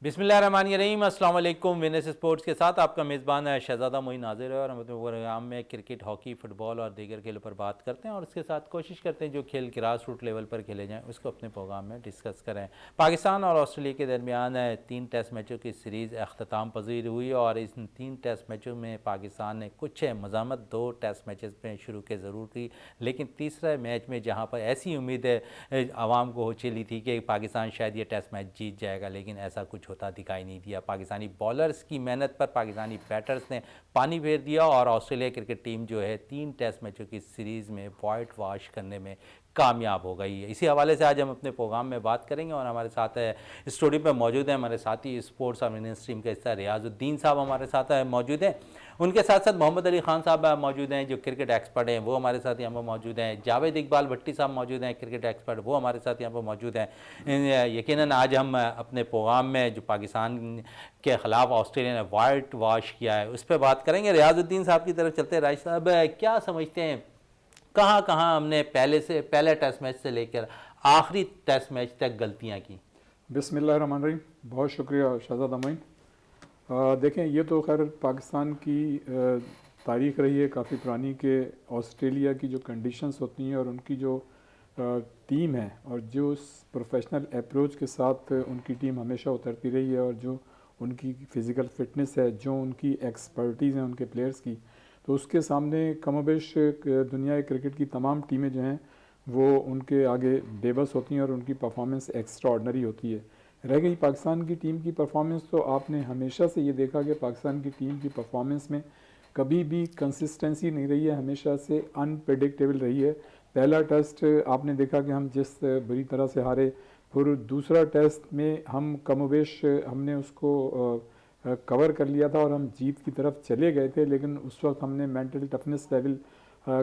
बिस्मिल्लाहिर्रहमानिर्रहीम। अस्सलाम वालेकुम। विनर्स स्पोर्ट्स के साथ आपका मेज़बान है शहज़ादा मोइन हाज़िर है और हम अपने प्रोग्राम में क्रिकेट, हॉकी, फुटबॉल और दीगर खेलों पर बात करते हैं और उसके साथ कोशिश करते हैं जो खेल ग्रास रूट लेवल पर खेले जाएँ उसको अपने प्रोग्राम में डिस्कस करें। पाकिस्तान और ऑस्ट्रेलिया के दरमियान 3 टेस्ट मैचों की सीरीज़ अख्ताम पज़ीर हुई और इस 3 टेस्ट मैचों में पाकिस्तान ने कुछ मज़ामत 2 टेस्ट मैचेस में शुरू के ज़रूर की, लेकिन तीसरे मैच में जहाँ पर ऐसी उम्मीद आवाम को हो चली थी कि पाकिस्तान शायद ये टेस्ट मैच जीत जाएगा, लेकिन ऐसा कुछ होता दिखाई नहीं दिया। पाकिस्तानी बॉलर्स की मेहनत पर पाकिस्तानी बैटर्स ने पानी फेर दिया और ऑस्ट्रेलिया क्रिकेट टीम जो है 3 टेस्ट मैचों की सीरीज़ में वाइट वॉश करने में कामयाब हो गई है। इसी हवाले से आज हम अपने प्रोग्राम में बात करेंगे और हमारे साथ स्टूडियो पर मौजूद है हमारे साथी स्पोर्ट्स और मिनी स्ट्रीम के हिस्सा रियाजुद्दीन साहब हमारे साथ मौजूद हैं। उनके साथ साथ मोहम्मद अली ख़ान साहब मौजूद हैं जो क्रिकेट एक्सपर्ट हैं, वो हमारे साथ यहाँ पर मौजूद हैं। जावेद इकबाल भट्टी साहब मौजूद हैं, क्रिकेट एक्सपर्ट, वो हमारे साथ यहाँ पर मौजूद हैं। यकीनन आज हम अपने प्रोग्राम में जो पाकिस्तान के ख़िलाफ़ ऑस्ट्रेलिया ने वाइट वॉश किया है उस पर बात करेंगे। रियाजुद्दीन साहब की तरफ चलते हैं। राज साहब, क्या समझते हैं कहाँ कहाँ हमने पहले टेस्ट मैच से लेकर आखिरी टेस्ट मैच तक गलतियाँ की? बिस्मिल्लाहिर्रहमानिर्रहीम। बहुत शुक्रिया शहज़ादा मोइन। देखें, ये तो खैर पाकिस्तान की तारीख़ रही है काफ़ी पुरानी कि ऑस्ट्रेलिया की जो कंडीशंस होती हैं और उनकी जो टीम है और जो प्रोफेशनल अप्रोच के साथ उनकी टीम हमेशा उतरती रही है और जो उनकी फ़िज़िकल फ़िटनेस है, जो उनकी एक्सपर्टीज़ हैं उनके प्लेयर्स की, तो उसके सामने कमोबेश दुनिया क्रिकेट की तमाम टीमें जो हैं वो उनके आगे बेबस होती हैं और उनकी परफॉर्मेंस एक्स्ट्रा ऑर्डनरी होती है। रह गई पाकिस्तान की टीम की परफॉर्मेंस, तो आपने हमेशा से ये देखा कि पाकिस्तान की टीम की परफॉर्मेंस में कभी भी कंसिस्टेंसी नहीं रही है, हमेशा से अनप्रेडिक्टेबल रही है। पहला टेस्ट आपने देखा कि हम जिस बुरी तरह से हारे, फिर दूसरा टेस्ट में हम कमोबेश हमने उसको कवर कर लिया था और हम जीत की तरफ चले गए थे, लेकिन उस वक्त हमने मेंटल टफनेस लेवल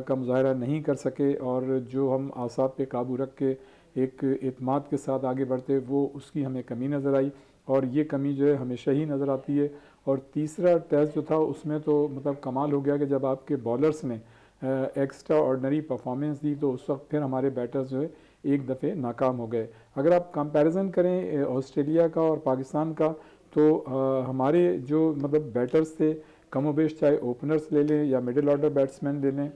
का मुजाहरा नहीं कर सके और जो हम आसाब पे काबू रख के एक एतमाद के साथ आगे बढ़ते वो उसकी हमें कमी नज़र आई और ये कमी जो है हमेशा ही नज़र आती है। और तीसरा टेस्ट जो था उसमें तो मतलब कमाल हो गया कि जब आपके बॉलर्स ने एक्स्ट्रा ऑर्डनरी परफॉर्मेंस दी तो उस वक्त फिर हमारे बैटर्स जो है एक दफ़े नाकाम हो गए। अगर आप कंपैरिजन करें ऑस्ट्रेलिया का और पाकिस्तान का, तो हमारे जो मतलब बैटर्स थे कमोबेश, चाहे ओपनर्स ले लें या मिडिल ऑर्डर बैट्समैन ले लें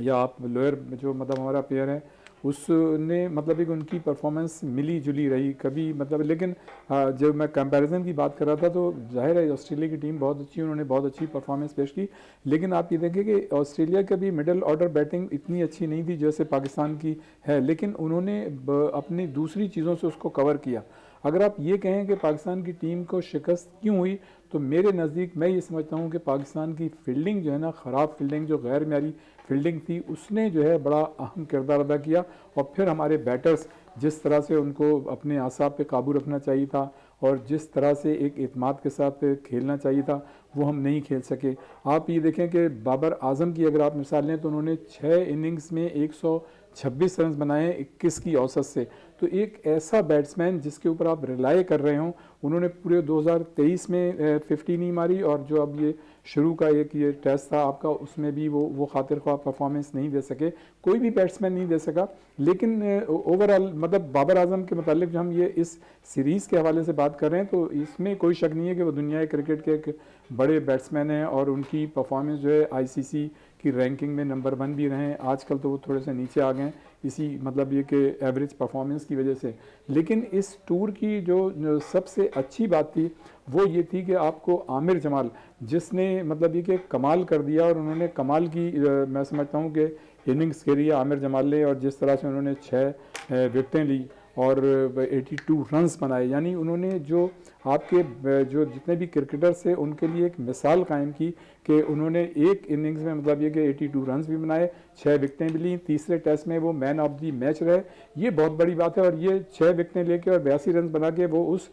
या आप लोअर जो मतलब हमारा प्लेयर है, उसने मतलब एक उनकी परफॉर्मेंस मिली जुली रही कभी मतलब। लेकिन जब मैं कंपैरिजन की बात कर रहा था तो जाहिर है ऑस्ट्रेलिया की टीम बहुत अच्छी, उन्होंने बहुत अच्छी परफॉर्मेंस पेश की, लेकिन आप ये देखें कि ऑस्ट्रेलिया का भी मिडिल ऑर्डर बैटिंग इतनी अच्छी नहीं थी जैसे पाकिस्तान की है, लेकिन उन्होंने अपनी दूसरी चीज़ों से उसको कवर किया। अगर आप ये कहें कि पाकिस्तान की टीम को शिकस्त क्यों हुई, तो मेरे नज़दीक मैं ये समझता हूँ कि पाकिस्तान की फील्डिंग जो है ना, ख़राब फील्डिंग, जो गैर मेयारी फील्डिंग थी, उसने जो है बड़ा अहम किरदार अदा किया। और फिर हमारे बैटर्स जिस तरह से उनको अपने आसाब पे काबू रखना चाहिए था और जिस तरह से एक एतमाद के साथ खेलना चाहिए था वो हम नहीं खेल सके। आप ये देखें कि बाबर आजम की अगर आप मिसाल लें तो उन्होंने 6 इनिंग्स में 126 रन बनाए 21 की औसत से। तो एक ऐसा बैट्समैन जिसके ऊपर आप रिलाई कर रहे हों, उन्होंने पूरे 2023 में 50 नहीं मारी और जो अब ये शुरू का एक ये टेस्ट था आपका उसमें भी वो खातिर ख्वाह परफॉर्मेंस नहीं दे सके, कोई भी बैट्समैन नहीं दे सका। लेकिन ओवरऑल मतलब बाबर आजम के मतलब जो हम ये इस सीरीज़ के हवाले से बात कर रहे हैं तो इसमें कोई शक नहीं है कि वो दुनिया क्रिकेट के एक बड़े बैट्समैन हैं और उनकी परफॉर्मेंस जो है आईसीसी की रैंकिंग में नंबर 1 भी रहे हैं। आजकल तो वो थोड़े से नीचे आ गए इसी मतलब ये कि एवरेज परफॉर्मेंस की वजह से। लेकिन इस टूर की जो सबसे अच्छी बात थी वो ये थी कि आपको आमिर जमाल जिसने मतलब ये कि कमाल कर दिया और उन्होंने कमाल की मैं समझता हूँ कि इनिंग्स खेली आमिर जमाल ने, और जिस तरह से उन्होंने 6 विकेटें ली और 82 रन्स बनाए, यानी उन्होंने जो आपके जो जितने भी क्रिकेटर्स थे उनके लिए एक मिसाल कायम की कि उन्होंने एक इनिंग्स में मतलब ये कि 82 रन्स भी बनाए, 6 विकेटें भी ली। तीसरे टेस्ट में वो मैन ऑफ द मैच रहे, ये बहुत बड़ी बात है। और ये 6 विकेटें लेके और 82 रन बना के वो उस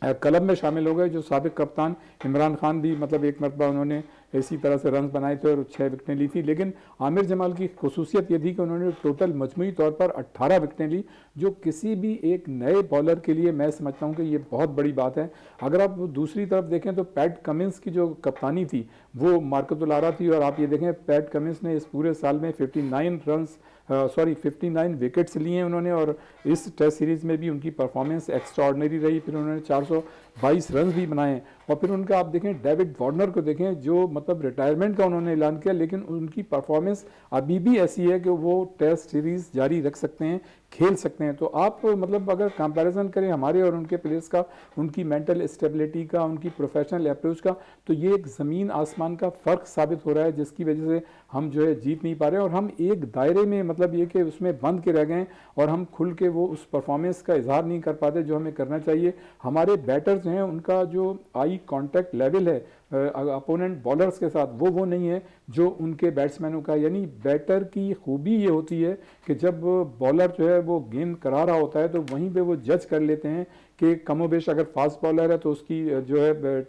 क्लब में शामिल हो गए जो साबिक कप्तान इमरान खान भी मतलब एक मरतबा उन्होंने इसी तरह से रन बनाए थे और 6 विकेटें ली थी। लेकिन आमिर जमाल की खुसूसियत ये थी कि उन्होंने टोटल मजमूई तौर पर 18 विकेटें ली, जो किसी भी एक नए बॉलर के लिए मैं समझता हूँ कि ये बहुत बड़ी बात है। अगर आप दूसरी तरफ देखें तो पैट कमिंस की जो कप्तानी थी वो मार्कस दुलारा थी, और आप ये देखें पैट कमिंस ने इस पूरे साल में 59 विकेट्स लिए हैं उन्होंने, और इस टेस्ट सीरीज़ में भी उनकी परफॉर्मेंस एक्स्ट्राऑर्डिनरी रही। फिर उन्होंने 422 रन भी बनाए। और फिर उनका आप देखें डेविड वार्नर को देखें, जो मतलब रिटायरमेंट का उन्होंने ऐलान किया, लेकिन उनकी परफॉर्मेंस अभी भी ऐसी है कि वो टेस्ट सीरीज़ जारी रख सकते हैं, खेल सकते हैं। तो आप मतलब अगर कंपैरिजन करें हमारे और उनके प्लेयर्स का, उनकी मेंटल स्टेबिलिटी का, उनकी प्रोफेशनल अप्रोच का, तो ये एक ज़मीन आसमान का फ़र्क साबित हो रहा है, जिसकी वजह से हम जो है जीत नहीं पा रहे हैं। और हम एक दायरे में मतलब ये कि उसमें बंद के रह गए, और हम खुल के वो उस परफॉर्मेंस का इजहार नहीं कर पाते जो हमें करना चाहिए। हमारे बैटर्स हैं, उनका जो आई कांटेक्ट लेवल है अपोनेंट बॉलर्स के साथ, वो नहीं है जो उनके बैट्समैनों का। यानी बैटर की खूबी ये होती है कि जब बॉलर जो है वो गेंद करा रहा होता है तो वहीं पे वो जज कर लेते हैं कि कमोबेश अगर फास्ट बॉलर है तो उसकी जो है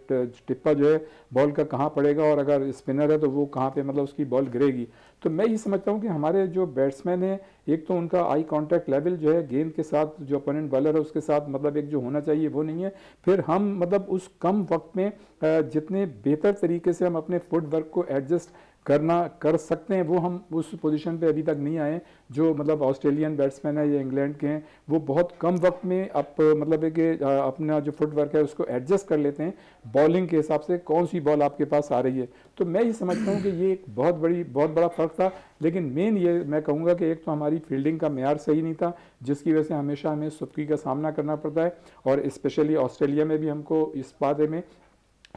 टिप्पा जो है बॉल का कहाँ पड़ेगा, और अगर स्पिनर है तो वो कहाँ पे मतलब उसकी बॉल गिरेगी। तो मैं ये समझता हूँ कि हमारे जो बैट्समैन हैं, एक तो उनका आई कांटेक्ट लेवल जो है गेंद के साथ, जो अपोनेंट बॉलर है उसके साथ मतलब एक जो होना चाहिए वो नहीं है। फिर हम मतलब उस कम वक्त में जितने बेहतर तरीके से हम अपने फुट वर्क को एडजस्ट कर सकते हैं, वो हम उस पोजीशन पे अभी तक नहीं आए। जो मतलब ऑस्ट्रेलियन बैट्समैन है या इंग्लैंड के हैं, वो बहुत कम वक्त में मतलब है कि अपना जो फुटवर्क है उसको एडजस्ट कर लेते हैं बॉलिंग के हिसाब से, कौन सी बॉल आपके पास आ रही है। तो मैं ये समझता हूँ कि ये एक बहुत बड़ा फ़र्क था। लेकिन मेन ये मैं कहूँगा कि एक तो हमारी फील्डिंग का मेयार सही नहीं था, जिसकी वजह से हमेशा हमें सुस्ती का सामना करना पड़ता है। और स्पेशली ऑस्ट्रेलिया में भी हमको इस बारे में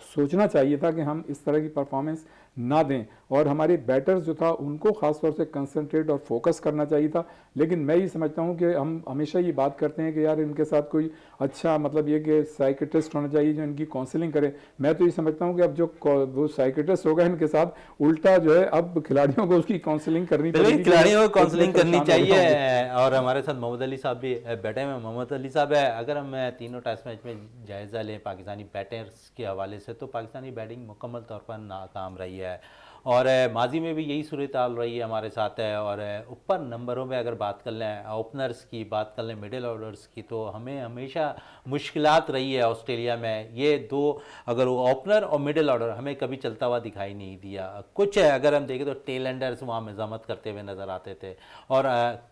सोचना चाहिए था कि हम इस तरह की परफॉर्मेंस ना दें, और हमारे बैटर्स जो था उनको ख़ास तौर से कंसंट्रेट और फोकस करना चाहिए था। लेकिन मैं ये समझता हूँ कि हम हमेशा ये बात करते हैं कि यार इनके साथ कोई अच्छा मतलब ये कि साइकेट्रिस्ट होना चाहिए जो इनकी काउंसलिंग करे। मैं तो ये समझता हूँ कि अब जो वो साइकेट्रिस्ट होगा इनके साथ उल्टा जो है अब खिलाड़ियों को उसकी काउंसलिंग करनी पड़ेगी, खिलाड़ियों को काउंसलिंग करनी चाहिए। और हमारे साथ मोहम्मद अली साहब भी बैठे हैं। मोहम्मद अली साहब है, अगर हम तीनों टेस्ट मैच में जायज़ा लें पाकिस्तानी बैटर्स के हवाले से, तो पाकिस्तानी बैटिंग मुकम्मल तौर पर नाकाम रही है, और माजी में भी यही सूरत हाल रही है हमारे साथ है। और ऊपर नंबरों में अगर बात कर लें, ओपनर्स की बात कर लें, मिडिल ऑर्डर्स की, तो हमें हमेशा मुश्किलात रही है ऑस्ट्रेलिया में। ये दो अगर वो ओपनर और मिडिल ऑर्डर हमें कभी चलता हुआ दिखाई नहीं दिया। कुछ है अगर हम देखें तो टेलेंडर्स वहाँ मज़ामत करते हुए नज़र आते थे, और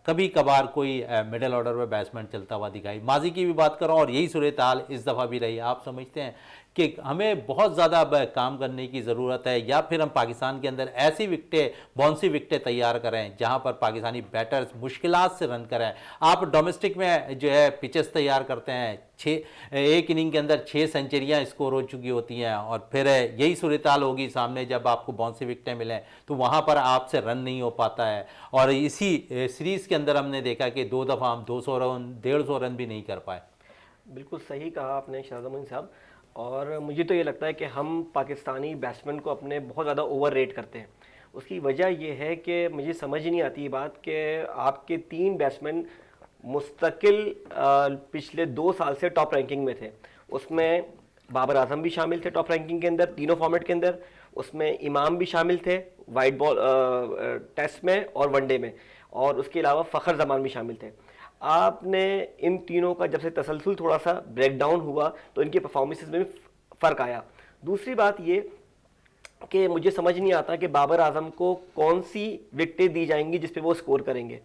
कभी कभार कोई मिडिल ऑर्डर में बैट्समैन चलता हुआ दिखाई। माजी की भी बात करो और यही सूरत हाल इस दफ़ा भी रही। आप समझते हैं कि हमें बहुत ज़्यादा अब काम करने की ज़रूरत है, या फिर हम पाकिस्तान के अंदर ऐसी बाउंसी विकटें तैयार करें जहां पर पाकिस्तानी बैटर्स मुश्किलात से रन करें। आप डोमेस्टिक में जो है पिचेस तैयार करते हैं, एक इनिंग के अंदर 6 सेंचुरियां स्कोर हो चुकी होती हैं, और फिर यही सूरत हाल होगी सामने जब आपको बाउंसी विकटें मिलें तो वहां पर आपसे रन नहीं हो पाता है। और इसी सीरीज़ के अंदर हमने देखा कि 2 दफ़ा हम 200 रन 150 रन भी नहीं कर पाए। बिल्कुल सही कहा आपने शहजाद अमीन साहब। और मुझे तो ये लगता है कि हम पाकिस्तानी बैट्समैन को अपने बहुत ज़्यादा ओवर रेट करते हैं। उसकी वजह यह है कि मुझे समझ ही नहीं आती ये बात कि आपके 3 बैट्समैन मुस्तकिल पिछले 2 साल से टॉप रैंकिंग में थे। उसमें बाबर आजम भी शामिल थे टॉप रैंकिंग के अंदर तीनों फॉर्मेट के अंदर, उसमें इमाम भी शामिल थे वाइट बॉल टेस्ट में और वनडे में, और उसके अलावा फ़खर जमान भी शामिल थे। आपने इन तीनों का जब से तसलसल थोड़ा सा ब्रेकडाउन हुआ तो इनके परफॉर्मेंसेस में भी फ़र्क आया। दूसरी बात ये कि मुझे समझ नहीं आता कि बाबर आजम को कौन सी विकटें दी जाएंगी जिस पे वो स्कोर करेंगे।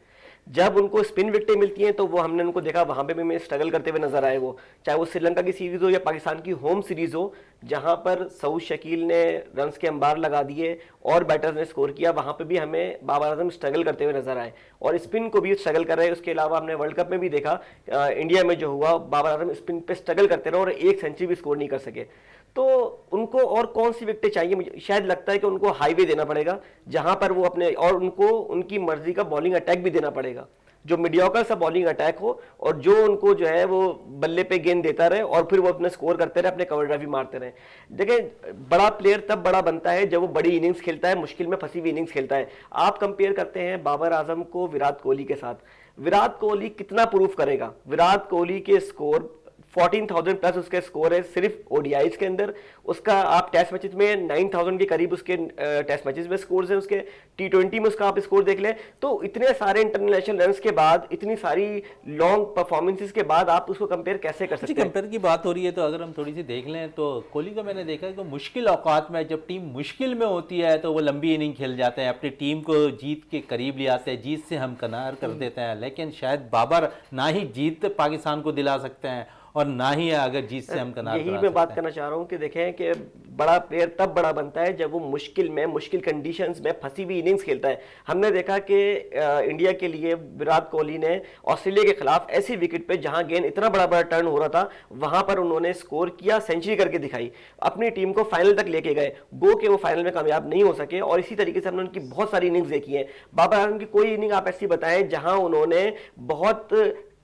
जब उनको स्पिन विकटें मिलती हैं तो वो हमने उनको देखा वहाँ पे भी मैं स्ट्रगल करते हुए नजर आए, वो चाहे वो श्रीलंका की सीरीज़ हो या पाकिस्तान की होम सीरीज़ हो, जहाँ पर सऊद शकील ने रन्स के अंबार लगा दिए और बैटर्स ने स्कोर किया, वहाँ पे भी हमें बाबर आजम स्ट्रगल करते हुए नजर आए और स्पिन को भी स्ट्रगल कर रहे हैं। उसके अलावा हमने वर्ल्ड कप में भी देखा इंडिया में जो हुआ, बाबर आजम स्पिन पे स्ट्रगल करते रहे और एक सेंचुरी भी स्कोर नहीं कर सके। तो उनको और कौन सी विकेटें चाहिए? मुझे शायद लगता है कि उनको हाईवे देना पड़ेगा जहां पर वो अपने, और उनको उनकी मर्जी का बॉलिंग अटैक भी देना पड़ेगा जो मीडियोकर सा बॉलिंग अटैक हो और जो उनको जो है वो बल्ले पे गेंद देता रहे और फिर वो अपने स्कोर करते रहे, अपने कवर ड्राइव भी मारते रहे। देखिए, बड़ा प्लेयर तब बड़ा बनता है जब वो बड़ी इनिंग्स खेलता है, मुश्किल में फंसी हुई इनिंग्स खेलता है। आप कंपेयर करते हैं बाबर आजम को विराट कोहली के साथ, विराट कोहली कितना प्रूफ करेगा? विराट कोहली के स्कोर 14,000 प्लस उसके स्कोर है सिर्फ ओडीआईज के अंदर। उसका आप टेस्ट मैचेस में 9,000 के करीब उसके टेस्ट मैचेस में स्कोर्स हैं उसके। टी20 में उसका आप स्कोर देख लें तो इतने सारे इंटरनेशनल रन्स के बाद, इतनी सारी लॉन्ग परफॉर्मेंसेस के बाद आप उसको कंपेयर कैसे कर सकते हैं? कंपेयर की बात हो रही है तो अगर हम थोड़ी सी देख लें तो कोहली को मैंने देखा है कि मुश्किल औकात में, जब टीम मुश्किल में होती है तो वो लंबी इनिंग खेल जाते हैं, अपनी टीम को जीत के करीब ले आते हैं, जीत से हमकिनार कर देते हैं। लेकिन शायद बाबर ना ही जीत पाकिस्तान को दिला सकते हैं और ना ही अगर जीत से हमकिनार यही करा मैं बात सकते हैं। करना चाह रहा हूं कि देखें कि बड़ा प्लेयर तब बड़ा बनता है जब वो मुश्किल कंडीशंस में फंसी हुई इनिंग्स खेलता है। हमने देखा कि इंडिया के लिए विराट कोहली ने ऑस्ट्रेलिया के खिलाफ ऐसी विकेट पे जहां गेंद इतना बड़ा बड़ा टर्न हो रहा था वहां पर उन्होंने स्कोर किया, सेंचुरी करके दिखाई, अपनी टीम को फाइनल तक लेके गए। गो के वो फाइनल में कामयाब नहीं हो सके और इसी तरीके से हमने उनकी बहुत सारी इनिंग्स देखी है। बाबर आजम की कोई इनिंग आप ऐसी बताएं जहां उन्होंने बहुत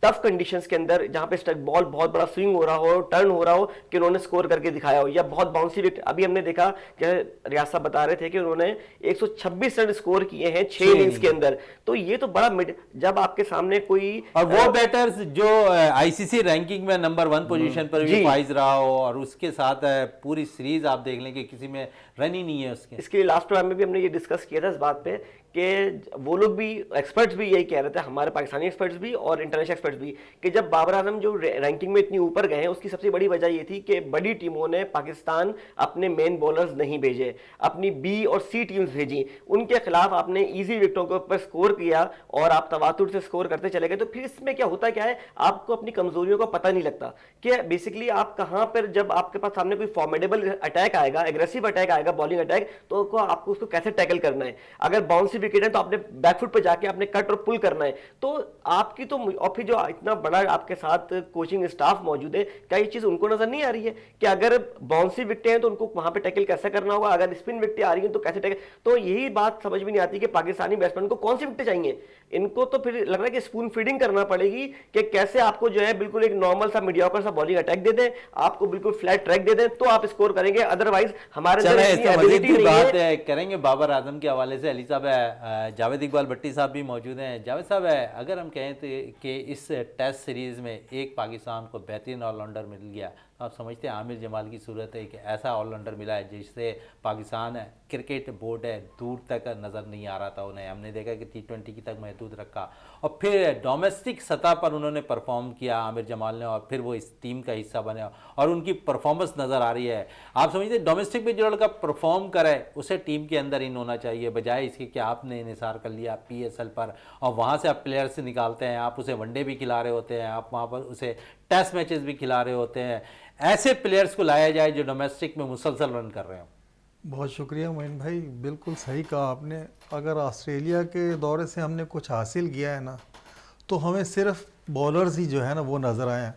टफ कंडीशंस के अंदर, जहां पे स्ट्राइक बॉल बहुत बड़ा स्विंग हो रहा हो, टर्न हो रहा हो, कि उन्होंने स्कोर करके दिखाया हो, या बहुत बाउंसी विकेट। अभी हमने देखा कि रियाज साहब बता रहे थे कि उन्होंने 126 रन स्कोर किए हैं 6 इनिंग्स के अंदर। तो ये तो बड़ा जब आपके सामने कोई और वो बैटर्स जो आईसीसी रैंकिंग में नंबर 1 पोजीशन पर भी फाइज रहा हो और उसके साथ पूरी सीरीज आप देख लें कि किसी में रन ही नहीं है उसके। इसके लिए लास्ट टाइम में भी हमने ये डिस्कस किया था इस बात पे कि वो लोग भी, एक्सपर्ट्स भी यही कह रहे थे, हमारे पाकिस्तानी एक्सपर्ट्स भी और इंटरनेशनल एक्सपर्ट्स भी, कि जब बाबर आजम जो रैंकिंग में इतनी ऊपर गए हैं उसकी सबसे बड़ी वजह ये थी कि बड़ी टीमों ने पाकिस्तान अपने मेन बॉलर्स नहीं भेजे, अपनी बी और सी टीम्स भेजी, उनके खिलाफ आपने इजी विकेटों के ऊपर स्कोर किया और आप तवातुर से स्कोर करते चले गए। तो फिर इसमें क्या होता क्या है, आपको अपनी कमजोरियों का पता नहीं लगता कि बेसिकली आप कहां पर, जब आपके पास सामने कोई फॉर्मेडेबल अटैक आएगा, एग्रेसिव अटैक आएगा, बॉलिंग अटैक, तो आपको उसको कैसे टैकल करना है। अगर बाउंसी विकेट है तो आपने बैकफुट पे जाके आपने कट और पुल करना है। तो आपकी तो, और फिर जो इतना बड़ा आपके साथ कोचिंग स्टाफ मौजूद है, क्या ये चीज उनको नजर नहीं आ रही है कि अगर बाउंसी विकेटें हैं तो उनको वहां पे टैकल कैसे करना होगा, अगर स्पिन विकेटें आ रही हैं तो कैसे टैकल। तो यही बात समझ में नहीं आती कि पाकिस्तानी बैट्समैन को कौन सी विकेटें चाहिए। इनको तो फिर लग रहा है कि स्पून फीडिंग करना पड़ेगी कि कैसे आपको जो है बिल्कुल एक नॉर्मल सा मीडियोकर सा बॉलिंग अटैक दे दें, आपको बिल्कुल फ्लैट ट्रैक दे दें, तो आप स्कोर करेंगे। अदरवाइज हमारे बात करेंगे बाबर आजम के हवाले से। अली साहब है, जावेद इकबाल भट्टी साहब भी मौजूद हैं। जावेद साहब है, अगर हम कहें तो कि इस टेस्ट सीरीज में एक पाकिस्तान को बेहतरीन ऑलराउंडर मिल गया, आप समझते हैं आमिर जमाल की सूरत है कि ऐसा ऑलराउंडर मिला है जिससे पाकिस्तान क्रिकेट बोर्ड है दूर तक नज़र नहीं आ रहा था उन्हें। हमने देखा कि T20 की तक महदूद रखा और फिर डोमेस्टिक सतह पर उन्होंने परफॉर्म किया आमिर जमाल ने, और फिर वो इस टीम का हिस्सा बने और उनकी परफॉर्मेंस नज़र आ रही है। आप समझते डोमेस्टिक में जो लड़का परफॉर्म करे उसे टीम के अंदर इन होना चाहिए, बजाय इसके कि आपने इन्हिसार कर लिया PSL पर और वहाँ से आप प्लेयर्स निकालते हैं, आप उसे वनडे भी खिला रहे होते हैं, आप वहाँ पर उसे टेस्ट मैचेस भी खिला रहे होते हैं। ऐसे प्लेयर्स को लाया जाए जो डोमेस्टिक में मुसलसल रन कर रहे हो। बहुत शुक्रिया मोइन भाई, बिल्कुल सही कहा आपने। अगर ऑस्ट्रेलिया के दौरे से हमने कुछ हासिल किया है ना, तो हमें सिर्फ बॉलर्स ही जो है ना वो नज़र आए हैं।